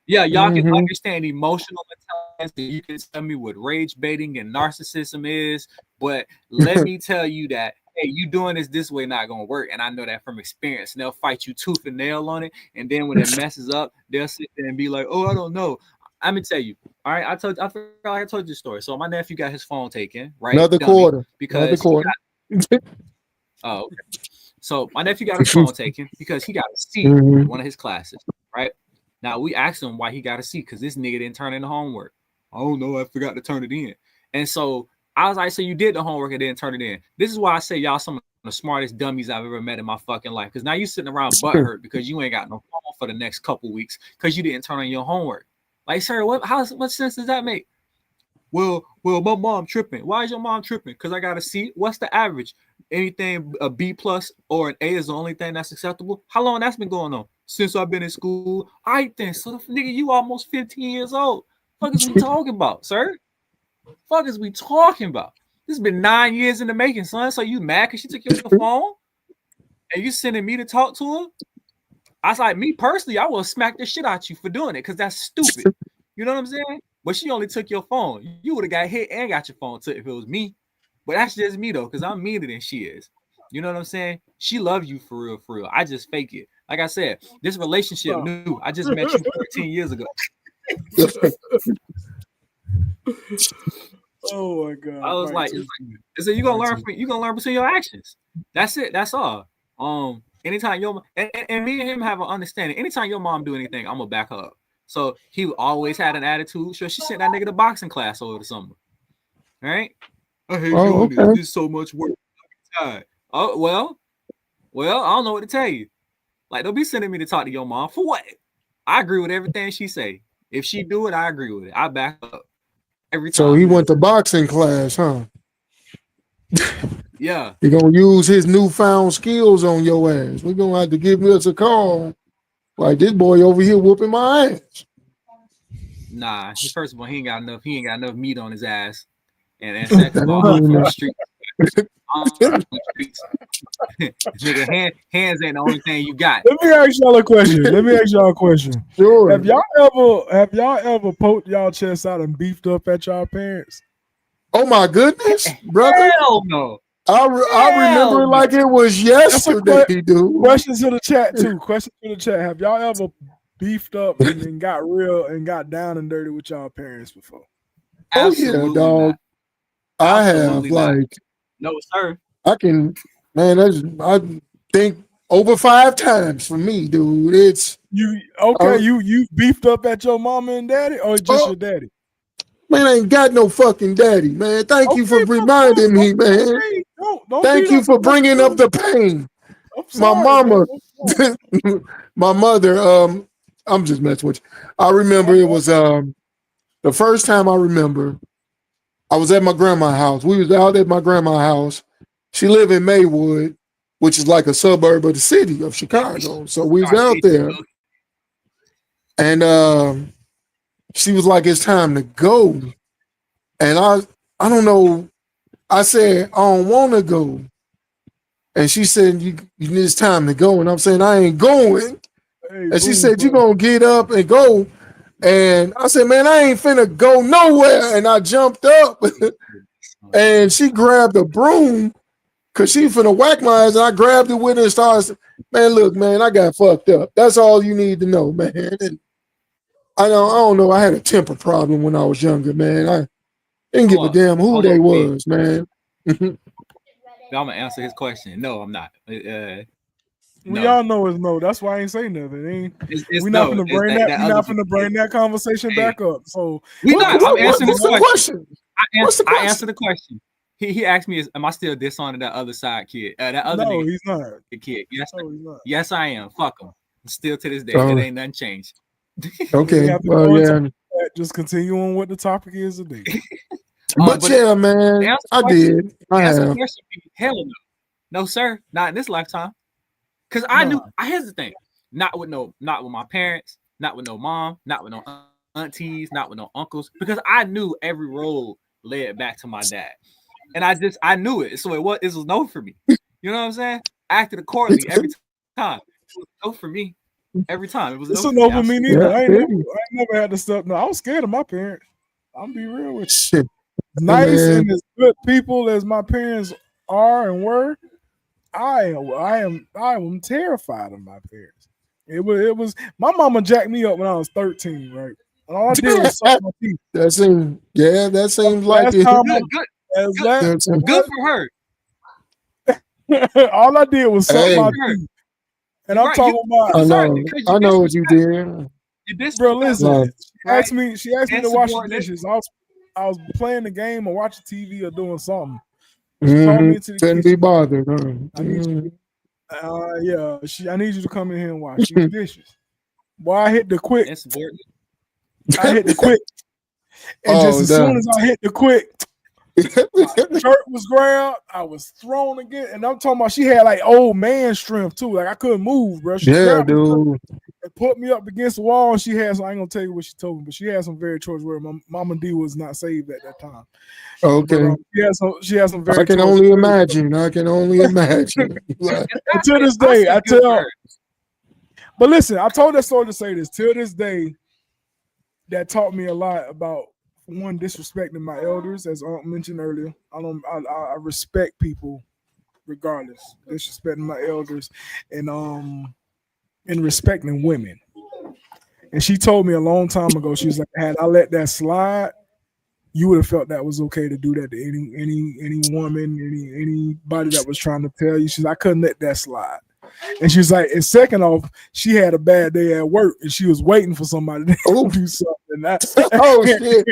Yeah, y'all can Mhm. understand emotional intelligence, and you can tell me what rage baiting and narcissism is, but let me tell you that, hey, you doing this way not gonna work, and I know that from experience. And they'll fight you tooth and nail on it, and then when it messes up, they'll sit there and be like, "Oh, I don't know." I'm gonna tell you. All right, I told you the story. So my nephew got his phone taken, right? Another Dummy, quarter. because Another quarter. oh, okay. So my nephew got his phone taken because he got a C Mhm. in one of his classes, right? Now we asked him why he got a C because this nigga didn't turn in the homework. I don't know, I forgot to turn it in. And so I was like, so you did the homework and didn't turn it in. This is why I say y'all some of the smartest dummies I've ever met in my fucking life. Because now you sitting around butthurt because you ain't got no phone for the next couple weeks because you didn't turn in your homework. Like, sir, what sense does that make? Well, my mom tripping. Why is your mom tripping? Because I got a C. What's the average? Anything a B plus or an A is the only thing that's acceptable. How long that's been going on? Since I've been in school. All right then. So the nigga, you almost 15 years old. Fuck is we talking about, sir? Fuck is we talking about? This has been 9 years in the making, son. So you mad because she took your phone? And you sending me to talk to her? I was like, me personally, I will smack the shit out you for doing it because that's stupid. You know what I'm saying? But she only took your phone. You would have got hit and got your phone took if it was me. But that's just me though, because I'm meaner than she is. You know what I'm saying? She loves you for real, for real. I just fake it. Like I said, this relationship new. I just met you 14 years ago. Oh my god! I was like, so you gonna learn between your actions. That's it. That's all. Anytime your and me and him have an understanding. Anytime your mom do anything, I'm gonna back her up. So he always had an attitude. Sure, she sent that nigga to boxing class over the summer. All right. I hate Oh, doing okay. this. This is so much work. Oh well, I don't know what to tell you. Like, don't be sending me to talk to your mom for what? I agree with everything she say. If she do it, I agree with it. I back up every time. So he went to boxing class, huh? Yeah. He gonna use his newfound skills on your ass. We're gonna have to give us a call. Like, this boy over here whooping my ass. Nah, first of all, he ain't got enough meat on his ass. And second of all, I'm from the street. Nigga, hands ain't the only thing you got. Let me ask y'all a question. Sure. Have y'all ever poked y'all chest out and beefed up at y'all parents? Oh my goodness, brother. Hell no. I remember it like it was yesterday, dude. Question to the chat too. Question to the chat. Have y'all ever beefed up and got real and got down and dirty with y'all parents before? Absolutely yeah, dog. Not. I Absolutely have not. like No, sir. I think over 5 times for me, dude. It's you beefed up at your mama and daddy or just your daddy? Man, I ain't got no fucking daddy, man. Thank you for reminding me, man. Thank you for bringing up the pain. My mama, my mother, I'm just messing with you. I remember it was the first time I remember I was at my grandma's house. We was out at my grandma's house. She lived in Maywood, which is like a suburb of the city of Chicago. So we was out there. And she was like, it's time to go. And I don't know. I said, I don't want to go. And she said, you need it's time to go. And I'm saying, I ain't going. And she said, you're going to get up and go. And I said, man, I ain't finna go nowhere. And I jumped up and she grabbed a broom because she finna whack my ass. And I grabbed it with her and started, man, look, man, I got fucked up. That's all you need to know, man. And I don't know. I had a temper problem when I was younger, man. I didn't give a damn who they was, man. I'm gonna answer his question. No, I'm not. We all know it's no. That's why I ain't say nothing. We're not gonna bring that. We're not gonna bring that conversation back up. So we not. I'm answering this question. I question? answered the question. He asked me, "Am I still disowning that other side kid? That other nigga? He's not. The kid. Yes, no, he's not. Yes, I am. Fuck him. Still to this day, it ain't nothing changed. Okay. Well, yeah. Just continue on what the topic is today. But yeah, man, the answer I question- did. I answer have. question be hell no. No, sir, not in this lifetime. Because I knew here's the thing. Not with my parents, not with no mom, not with no aunties, not with no uncles, because I knew every road led back to my dad. And I knew it. So it was no for me. You know what I'm saying? I acted accordingly every time. It was no for me. Every time. It was It's no a for no me. for me Absolutely. neither. Yeah, I baby. ain't never had to step. No, I was scared of my parents. I'm be real with you. Shit, Nice man. and as good people as my parents are and were, I am terrified of my parents. It was my mama jacked me up when I was 13, right? And all I did was suck my teeth. That seems like Last it. time Good for her. all I did was suck Hey. my teeth. And I'm Right, talking about I Sorry, know. because you I know what you did. You bro, listen. Right. She asked me to wash the Insubordinate. dishes. I was playing the game or watching TV or doing something. She called me into the Couldn't be kitchen. bothered. I need you. I need you to come in here and wash these dishes. Boy, I hit the quick. Insubordinate. I hit the quick. And just as soon as I hit the quick, my shirt was grabbed. I was thrown again. And I'm talking about she had like old man strength too. Like I couldn't move, bro. She Yeah, grabbed me dude. and put me up against the wall. And she had some, I ain't gonna tell you what she told me, but she had some very choice words. Mama D was not saved at that time. Okay. But, she had some very I can choice only words. imagine. I can only imagine. Like, And to this day, I tell. But listen, I told that story to say this. Till this day, that taught me a lot about one, disrespecting my elders, as Aunt mentioned earlier. I respect people regardless. Disrespecting my elders and respecting women. And she told me a long time ago, she was like, had I let that slide, you would have felt that was okay to do that to any woman, anybody that was trying to tell you. She's I couldn't let that slide. And she was like, and second off, she had a bad day at work and she was waiting for somebody to do something. oh shit.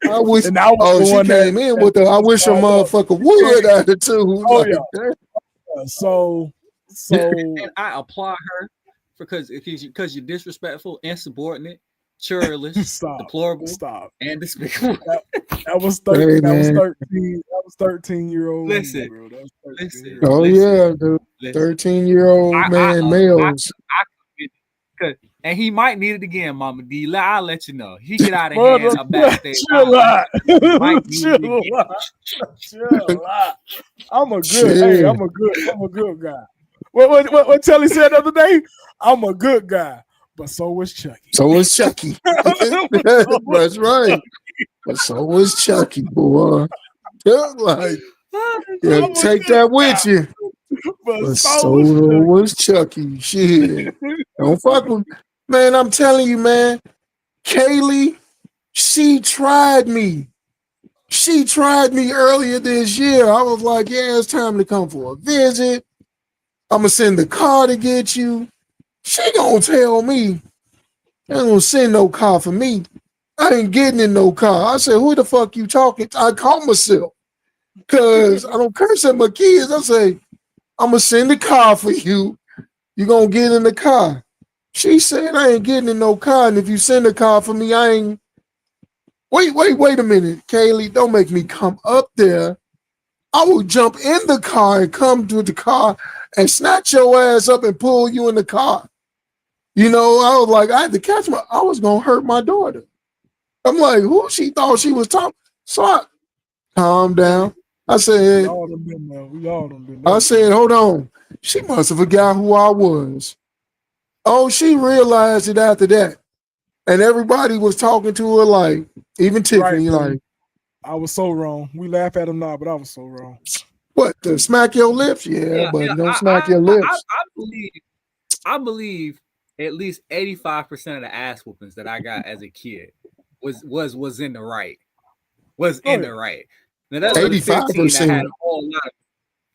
I wish. And I was Oh, the she one came that, in with the I wish a motherfucker would attitude. Oh, like, yeah. So And I applaud her because you're disrespectful, insubordinate, churlish, deplorable, and despicable. That was 13. Hey, that was man. 13. That was 13-year-old. Listen, bro. That was 13. Oh yeah, the listen. 13-year-old man males. And he might need it again, Mama D. I'll let you know. He get out of Brother, hand. A backstage. chill out. Might need it again. Chill out. I'm a good. Shit. Hey, I'm a good guy. What Telly said the other day? I'm a good guy, but so was Chucky. So was Chucky. That's right. But so was Chucky, boy. Like, yeah, take that with you. But so was Chucky. Shit. Don't fuck with me. Man, I'm telling you, man. Kaylee, she tried me. She tried me earlier this year. I was like, yeah, it's time to come for a visit. I'm going to send the car to get you. She going to tell me, ain't going to send no car for me. I ain't getting in no car. I said, who the fuck you talking to? I call myself because I don't curse at my kids. I say, I'm going to send the car for you. You going to get in the car. She said, I ain't getting in no car. And if you send a car for me, I ain't. Wait a minute, Kaylee. Don't make me come up there. I will jump in the car and come to the car and snatch your ass up and pull you in the car. You know, I was like, I had to catch I was going to hurt my daughter. I'm like, who she thought she was talking? So I calm down. I said, We all done been there. I said, hold on. She must have forgot who I was. Oh, she realized it after that. And everybody was talking to her like, even Tiffany, Right, like, I was so wrong. We laugh at him now, but I was so wrong. what, to smack your lips? Yeah, but don't smack your lips. I believe at least 85% of the ass whoopings that I got as a kid was in the right. Was in the right. Now that's 85% that had a whole lot of,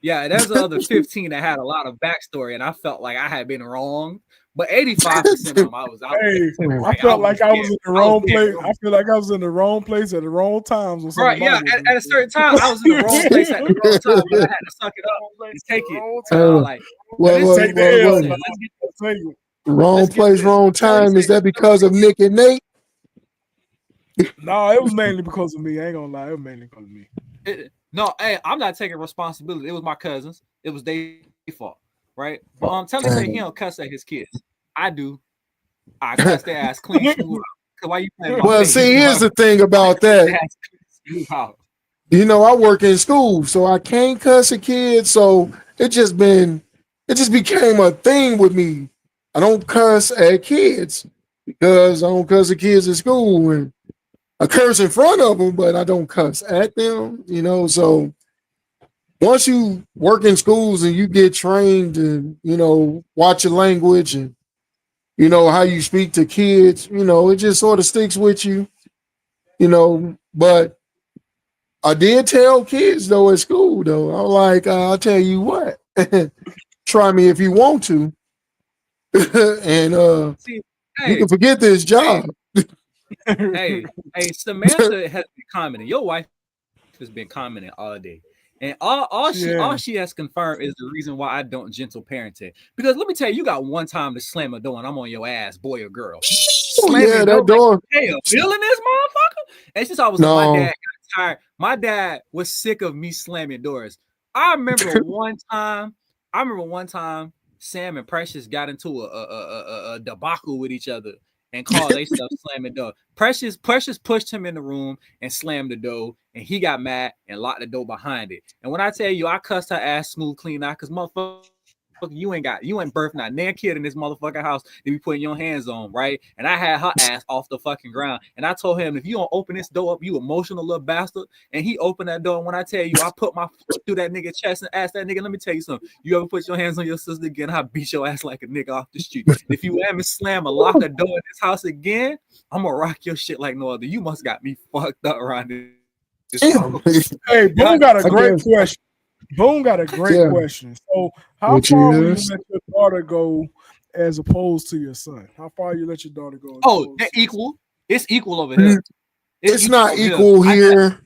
yeah, there's the other 15 that had a lot of backstory, and I felt like I had been wrong. But 85% of them, I felt like I was in the wrong place. I feel like I was in the wrong place at the wrong times. Right, yeah. At a certain time, I was in the wrong place at the wrong time, but I had to suck it up and take it. Wrong place, wrong time. Is that because of Nick and Nate? No, it was mainly because of me. I ain't gonna lie, it was mainly because of me. No, hey, I'm not taking responsibility. It was my cousins. It was their fault, right? But Telly said he don't cuss at his kids. I do. I cuss their ass clean. Why you playing my Well, face, see, here's bro? the thing about that. You know, I work in school, so I can't cuss at kids. So it just became a thing with me. I don't cuss at kids because I don't cuss at kids at school, and I curse in front of them, but I don't cuss at them. You know, so once you work in schools and you get trained and watch your language and how you speak to kids, it just sort of sticks with you. But I did tell kids though at school though. I'm like, I'll tell you what, try me if you want to, and See, you can forget this job. Hey, Samantha has been commenting. Your wife has been commenting all day. And all she has confirmed is the reason why I don't gentle parent it. Because let me tell you, you got one time to slam a door and I'm on your ass, boy or girl. Yeah, that door. Like, hey, feeling this motherfucker? And since I was like, my dad got tired. My dad was sick of me slamming doors. I remember one time, Sam and Precious got into a debacle with each other and called they stuff slamming door. Precious pushed him in the room and slammed the door, and he got mad and locked the door behind it. And when I tell you, I cussed her ass smooth clean out because motherfucker, you ain't birthed not nan kid in this motherfucking house to be putting your hands on, right? And I had her ass off the fucking ground. And I told him, if you don't open this door up, you emotional little bastard. And he opened that door. And when I tell you, I put my foot through that nigga chest and asked that nigga, let me tell you something. You ever put your hands on your sister again, I beat your ass like a nigga off the street. If you ever slam or lock a door in this house again, I'm gonna rock your shit like no other. You must got me fucked up around this. Hey, Boone got a great question. Boone got a great question. So, how far will you let your daughter go as opposed to your son? How far you let your daughter go? Oh, they're equal. It's equal over here. It's not equal here.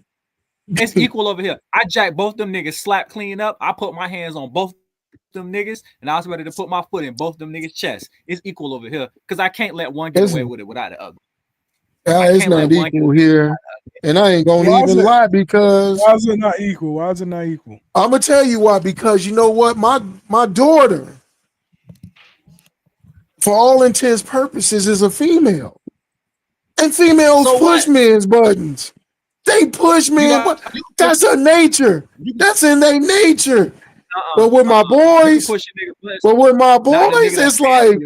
It's equal over here. I jack both them niggas, slap clean up. I put my hands on both them niggas, and I was ready to put my foot in both them niggas' chest. It's equal over here because I can't let one get away with it without the other. It's not equal here. And I ain't gonna even lie because why is it not equal? Why is it not equal? I'm gonna tell you why. Because you know what, my daughter, for all intents purposes, is a female, and females push men's buttons. They push men. That's a nature. That's in their nature. But with my boys, it's like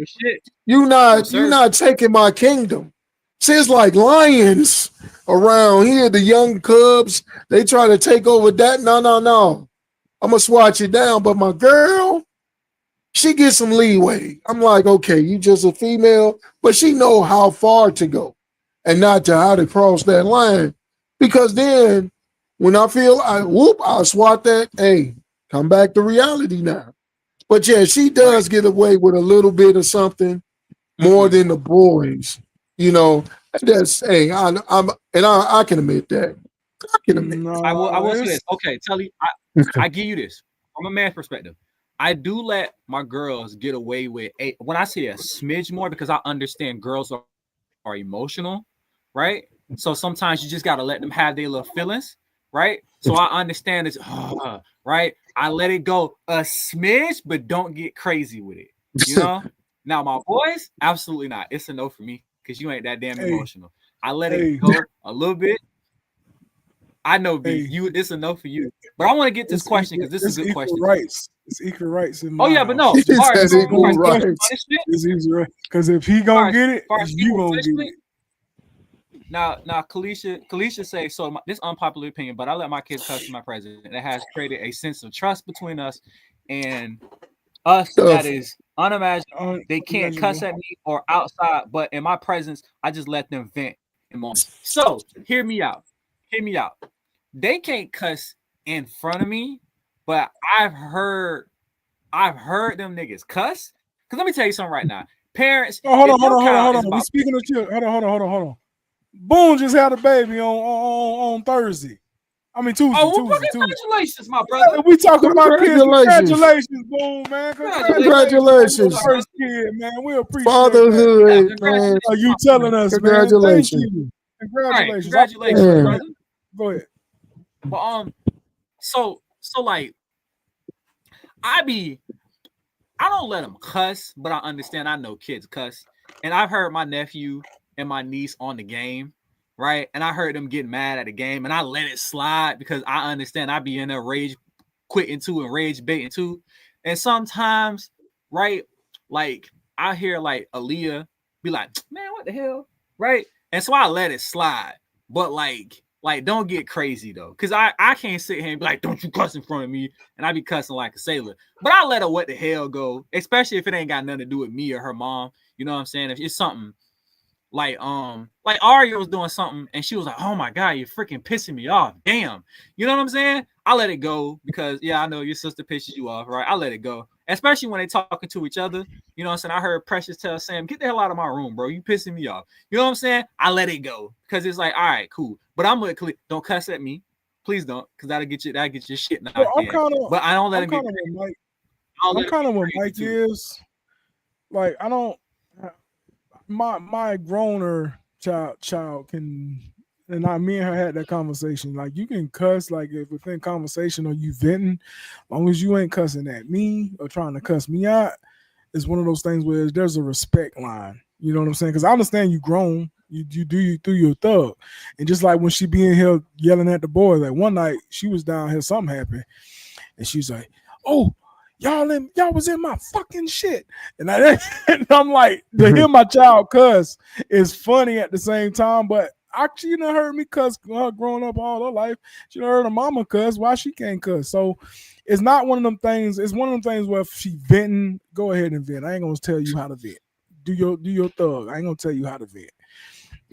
you're not taking my kingdom. See, it's like lions around here. The young cubs, they try to take over that. No. I'm gonna swatch it down. But my girl, she gets some leeway. I'm like, okay, you just a female, but she know how far to go and not to how to cross that line. Because then when I feel I'll swat that. Hey, come back to reality now. But yeah, she does get away with a little bit of something more than the boys. That's I can admit that. I can admit. No, I will say this. Okay, Telly, I give you this from a man's perspective. I do let my girls get away with when I say a smidge more because I understand girls are emotional, right? So sometimes you just gotta let them have their little feelings, right? So I understand this, right? I let it go a smidge, but don't get crazy with it. Now my boys, absolutely not. It's a no for me. Because you ain't that damn emotional. I let it go a little bit. I know, B, it's a no for you. But I want to get this question because this is a good question. Rights. It's equal rights. But no. It's equal rights. Because if he gonna get it, you gonna get it. Now, Kalisha say, so this unpopular opinion, but I let my kids cuss my president. It has created a sense of trust between us and us that is unimaginable. They can't cuss at me or outside, but in my presence, I just let them vent in moments. So hear me out. They can't cuss in front of me, but I've heard them niggas cuss. Because let me tell you something right now. Parents, hold on. We speaking of children. Hold on. Boone just had a baby on Thursday. I mean Tuesday. Congratulations, my brother. We talking about kids. Congratulations, Boone, man. Congratulations. First kid, man. We appreciate fatherhood, man. You telling us, congratulations. Man. Congratulations. Congratulations, Yeah. brother. Go ahead. But so like I don't let them cuss, but I understand. I know kids cuss, and I've heard my nephew and my niece on the game, right? And I heard them get mad at the game, and I let it slide because I understand. I be in there rage quitting too and rage baiting too, and sometimes, right? Like I hear like Aaliyah be like, "Man, what the hell?" Right? And so I let it slide, but like don't get crazy though, because I can't sit here and be like, don't you cuss in front of me, and I be cussing like a sailor. But I let her what the hell go, especially if it ain't got nothing to do with me or her mom. You know what I'm saying? If it's something like Aria was doing something and she was like, oh my god, you're freaking pissing me off. Damn. You know what I'm saying? I let it go because I know your sister pisses you off, right? I let it go. Especially when they talking to each other. You know what I'm saying? I heard Precious tell Sam, get the hell out of my room, bro. You pissing me off. You know what I'm saying? I let it go because it's like, all right, cool. But I'm gonna don't cuss at me. Please don't, because that'll get your shit knocked in. But I don't let him get crazy. I'm kind of what Mike is. Like, I don't my growner child can, and me and her had that conversation. Like, you can cuss like if within conversation or you venting, as long as you ain't cussing at me or trying to cuss me out. It's one of those things where there's a respect line. You know what I'm saying? Because I understand you grown. You through your thug. And just like when she be in here yelling at the boys, like one night she was down here, something happened, and she's like, "Oh, y'all was in my fucking shit." And I'm like, to hear my child cuss is funny at the same time, but she done heard me cuss growing up all her life. She done heard her mama cuss. Why she can't cuss? So it's not one of them things. It's one of them things where if she venting, go ahead and vent. I ain't gonna tell you how to vent. Do your thug. I ain't gonna tell you how to vent.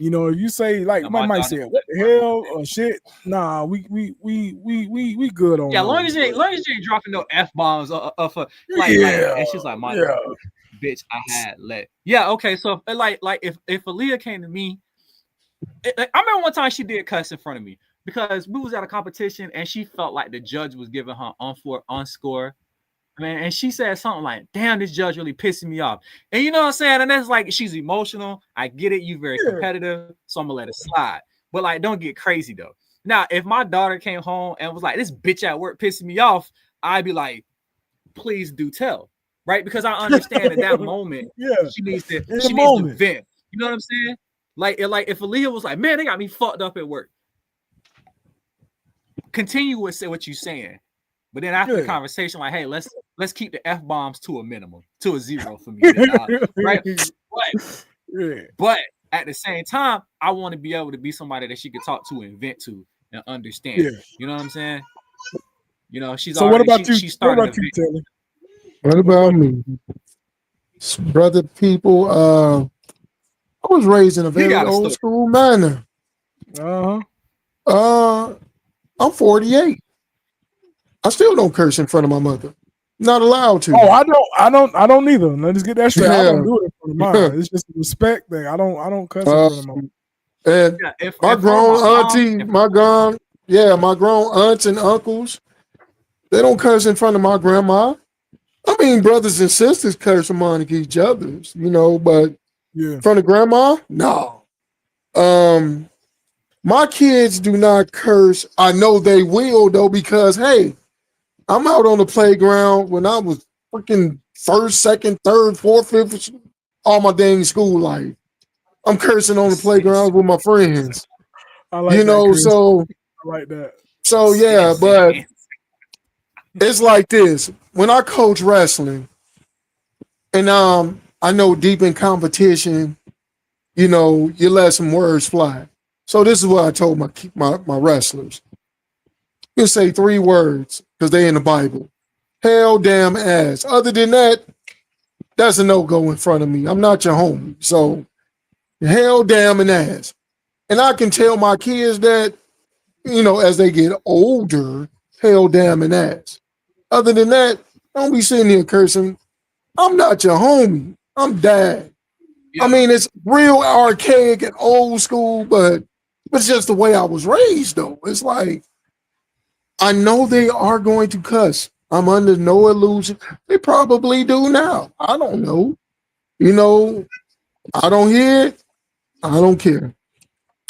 You know, if you say like my might say, "What the hell?" or shit, nah, we good on. Yeah, as long as you ain't dropping no F-bombs like, and she's like, my bitch, I had let. Yeah, okay. So like if Aaliyah came to me, I remember one time she did cuss in front of me because we was at a competition and she felt like the judge was giving her on score. Man, and she said something like, damn, this judge really pissing me off. And you know what I'm saying? And that's like, she's emotional. I get it. You very competitive. So I'm going to let it slide. But like, don't get crazy though. Now, if my daughter came home and was like, this bitch at work pissing me off, I'd be like, please do tell. Right? Because I understand at that moment, she needs to vent. You know what I'm saying? Like if Aaliyah was like, man, they got me fucked up at work. Continue with what you're saying. But then after the conversation, like, hey, let's keep the F-bombs to a minimum, to a zero for me. Right? But at the same time, I want to be able to be somebody that she could talk to and vent to and understand. You know what I'm saying? You know, she's so already, what about you? She started what about you, Taylor? What about me? Brother people, I was raised in a very old school manner. I'm 48. I still don't curse in front of my mother. Not allowed to. Oh, I don't either. Let's get that straight. I don't do it in front of mine. It's just a respect thing. I don't cuss in front of my mom. And my grown aunts and uncles, they don't curse in front of my grandma. I mean, brothers and sisters curse among each other's, you know, but in front of grandma, no. My kids do not curse. I know they will though, because hey, I'm out on the playground when I was freaking first, second, third, fourth, fifth, all my dang school life. I'm cursing on the playground with my friends. I like so I like that. So yeah, but it's like this. When I coach wrestling, and I know deep in competition, you know, you let some words fly. So this is what I told my wrestlers. You say 3 words because they in the Bible. Hell, damn, ass. Other than that, that's a no-go in front of me. I'm not your homie. So hell, damn, and ass. And I can tell my kids that, you know, as they get older, hell, damn, and ass. Other than that, don't be sitting here cursing. I'm not your homie. I'm dad. Yeah. I mean, it's real archaic and old school, but it's just the way I was raised, though. It's like, I know they are going to cuss. I'm under no illusion. They probably do now. I don't know. You know, I don't hear it. I don't care.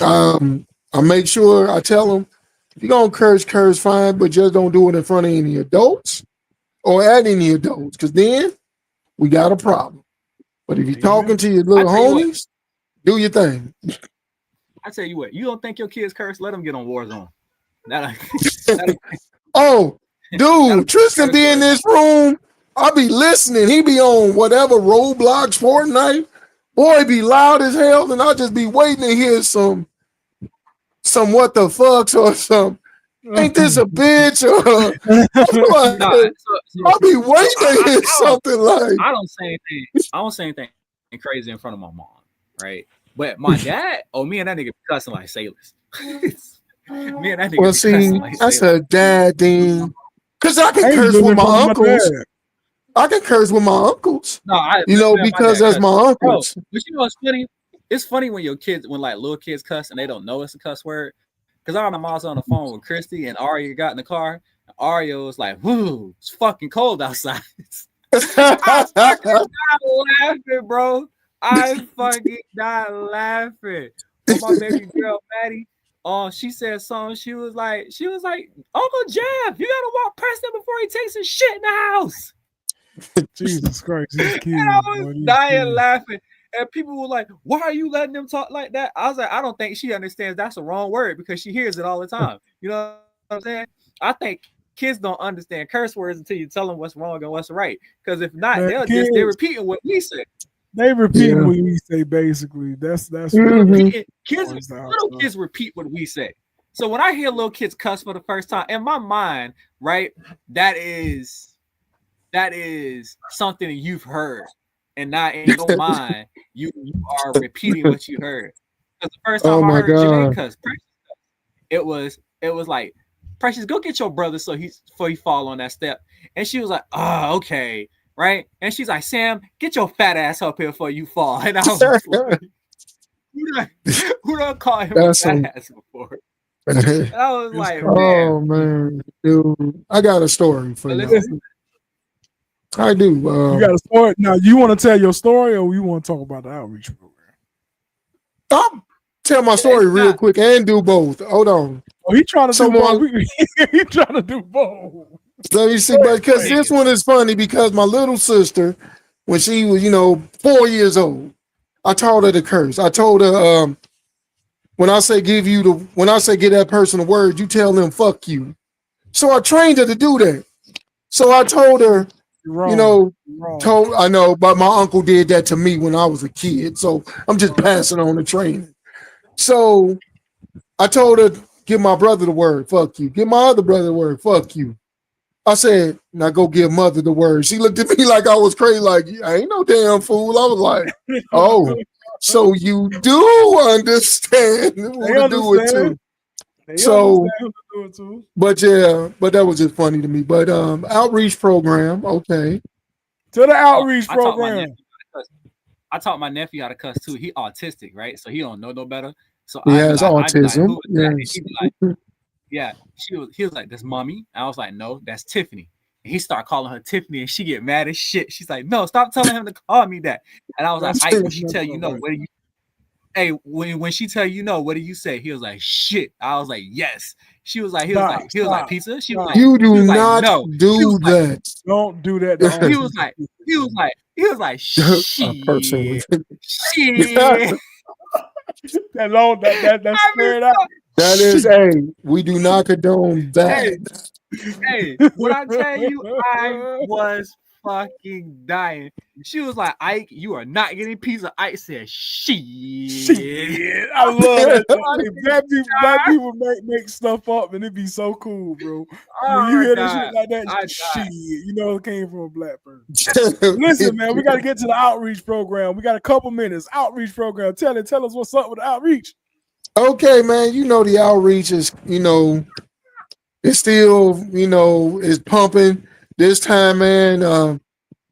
I make sure I tell them, if you're gonna curse fine, but just don't do it in front of any adults or at any adults, because then we got a problem. But if you're talking to your little homies, do your thing. I tell you what, you don't think your kids curse? Let them get on Warzone. Oh, dude, Tristan be in this room. I be listening. He be on whatever Roblox, Fortnite. Boy, be loud as hell, and I just be waiting to hear some what the fucks or some. Ain't this a bitch? Or I'll be waiting to hear something like. I don't say anything crazy in front of my mom, right? But my dad, me and that nigga be cussing like sailors. Me and that nigga. Well, see, that's a dad thing. Cause I can curse with my uncles. I can curse with my uncles. No, because that's my uncles. Bro, but you know what's funny? It's funny when like little kids cuss and they don't know it's a cuss word. Because I was on the phone with Christy and Aria got in the car. And Aria was like, "Whoo, it's fucking cold outside." I fucking died laughing, bro. I fucking died laughing. But my baby girl Maddie, she said something. She was like, Uncle Jeff, you gotta walk past him before he takes his shit in the house. Jesus Christ, these kids, and I was dying laughing. And people were like, why are you letting them talk like that? I was like, I don't think she understands that's the wrong word because she hears it all the time. You know what I'm saying? I think kids don't understand curse words until you tell them what's wrong and what's right. Because if not, they're repeating what we say. They repeat what we say, basically. That's little kids repeat what we say. So when I hear little kids cuss for the first time, in my mind, right, that is something you've heard. And not in your mind, you are repeating what you heard. Because the first time I heard Janae cuss, it was like, Precious, go get your brother before he fall on that step. And she was like, oh, okay, right? And she's like, Sam, get your fat ass up here before you fall. And I was like, who done call him a fat ass before? And I was like, oh man, dude, I got a story for you. I do. You got a story now. You want to tell your story, or you want to talk about the outreach program? I'll tell my story real quick and do both. Hold on. Oh, he trying to do both. He trying to do both. Let me see, because this one is funny because my little sister, when she was, 4 years old, I taught her to curse. I told her, when I say give that person a word, you tell them fuck you. So I trained her to do that. So I told her. Wrong. I know, but my uncle did that to me when I was a kid. So I'm just passing on the training. So I told her, give my brother the word, fuck you. Give my other brother the word, fuck you. I said, now go give mother the word. She looked at me like I was crazy, like, I ain't no damn fool. I was like, oh, so you do understand who to do it to. So, but that was just funny to me. But outreach program, okay. To the outreach program. I taught my nephew how to cuss too. He autistic, right? So he don't know no better. So he has autism. Yeah, he was like, "That's mommy." I was like, "No, that's Tiffany." And he started calling her Tiffany, and she get mad as shit. She's like, "No, stop telling him to call me that." And I was like, "When she tell you no, what do you?" Hey, when she tell you no, what do you say? He was like, shit. I was like, yes. He was like, pizza. She was like, you do not do that. Don't do that. He was like, shit. Shit. That's squared out. That is, we do not condone that. Hey, when I tell you, I was fucking dying. She was like, Ike, you are not getting pizza. Ike said, shit. I love that. Black people make stuff up and it'd be so cool, bro. When you hear this shit like that, shit, it came from a black person. Listen, man, we got to get to the outreach program. We got a couple minutes. Outreach program. Tell us what's up with the outreach. Okay, man. The outreach is, it's still, is pumping. This time, man,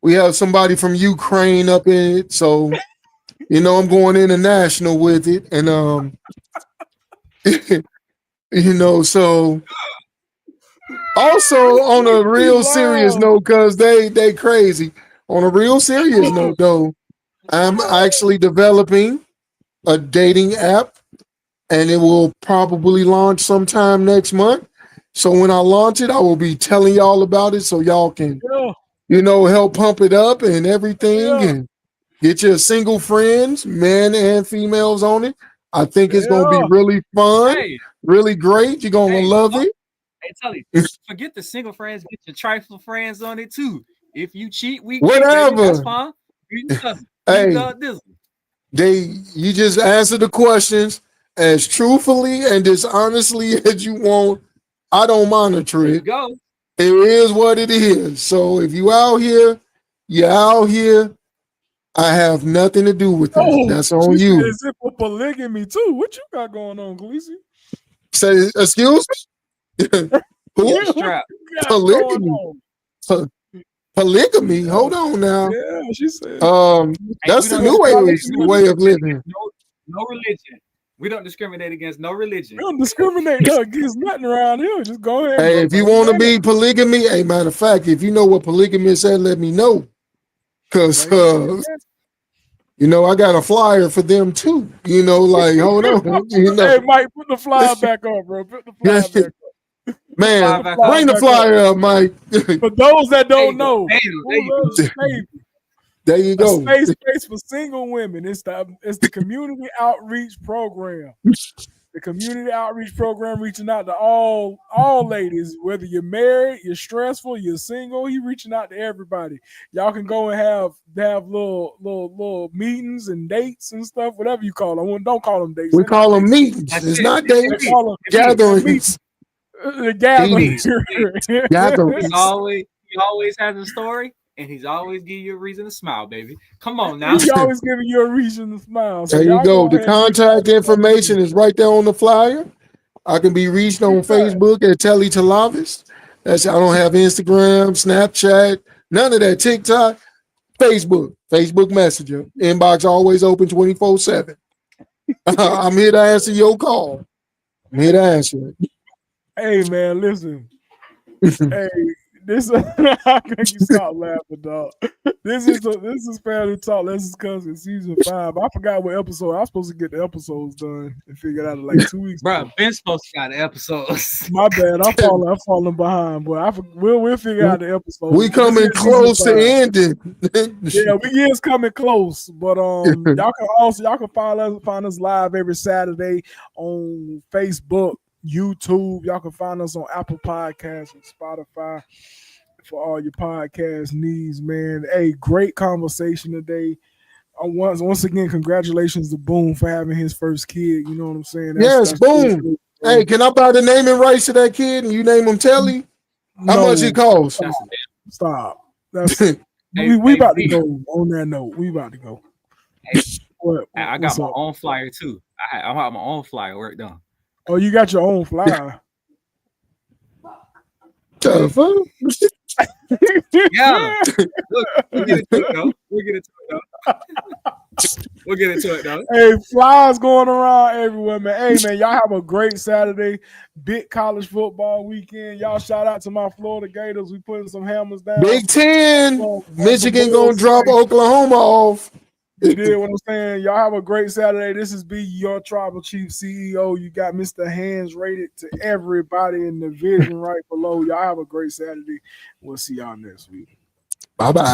we have somebody from Ukraine up in it, so I'm going international with it, and so also on a real serious note, because they crazy. On a real serious note, though, I'm actually developing a dating app and it will probably launch sometime next month. So when I launch it, I will be telling y'all about it so y'all can, Yeah, help pump it up and everything, yeah, and get your single friends, men and females on it. I think it's gonna be yeah. really fun, Hey, really great. You're gonna hey, love fuck, it. hey, Tully, forget the single friends, get your trifling friends on it too. If you cheat, we cheat, baby. That's Whatever. fine. We love it. We Hey, love this. you just answer the questions as truthfully and dishonestly as you want. I don't monitor There you it. go. It is what it is. So if you out here, you're out here. I have nothing to do with that. Oh, That's she on said you. it's for polygamy too. What you got going on, Khaleesi? Say, excuse me? Who? Get Yeah, the what strap. you got going Polygamy. on? Po- Polygamy. Yeah, Hold on now. yeah, she said. Hey, That's we the don't new discriminate. age We don't way of discriminate living. against no religion. We don't discriminate against no We religion. don't discriminate against nothing around here. Just go ahead and Hey, if you go want to ahead. be polygamy, hey, matter of fact, if you know what polygamy is, let me know. Cause Go ahead. I got a flyer for them too. Like, hold on. Hey, Mike, put the flyer back up, bro. Put the flyer back up. Man, Fly back Flyer up. bring the back up. flyer up, Mike. For those that There you don't go. know, There you go. who's a safe There you a go. safe space for single women. It's the community outreach program. The community outreach program reaching out to all ladies, whether you're married, you're stressful, you're single. He reaching out to everybody. Y'all can go and have little meetings and dates and stuff, whatever you call them. Don't call them dates. We They're not call them dates. meetings. That's It's it. not They dates. call them Gatherings. the gathering. Meetings. Gatherings. He always has a story, and he's always give you a reason to smile, baby. Come on now. He always giving you a reason to smile. So There you y'all go. The ahead and reach out contact to that information is right there on the flyer. I can be reached on Facebook at Telly Talavis. I don't have Instagram, Snapchat, none of that. TikTok, Facebook Messenger. Inbox always open 24/7. I'm here to answer your call. I'm here to answer it. Hey man, listen. Hey, this how can you stop laughing, dog? This is Family Talk. Let's discuss it. Season 5. I forgot what episode. I was supposed to get the episodes done and figured out in like 2 weeks. Bro, Ben's supposed to got the episodes. My bad. I'm falling behind, but we'll figure out the episode. We coming close to ending. Yeah, we is coming close, but y'all can find us live every Saturday on Facebook, YouTube. Y'all can find us on Apple Podcasts and Spotify for all your podcast needs, man. Hey, great conversation today. Once again, congratulations to Boone for having his first kid. You know what I'm saying? Yes, Boone. Hey, can I buy the naming rights to that kid and you name him Telly? How much it costs? Stop. That's we about to go on that note. We about to go. I got my own flyer too. I have my own flyer work done. Oh, you got your own flyer. The fuck? Yeah. Look, we'll get into it though. We'll get into it though. Hey, flies going around everywhere, man. Hey, man, y'all have a great Saturday. Big college football weekend. Y'all shout out to my Florida Gators. We putting some hammers down. Big Ten. Michigan gonna drop Oklahoma off. You did what I'm saying. Y'all have a great Saturday. This is B, your tribal chief CEO. You got Mr. Hands rated to everybody in the vision right below. Y'all have a great Saturday. We'll see y'all next week. Bye-bye.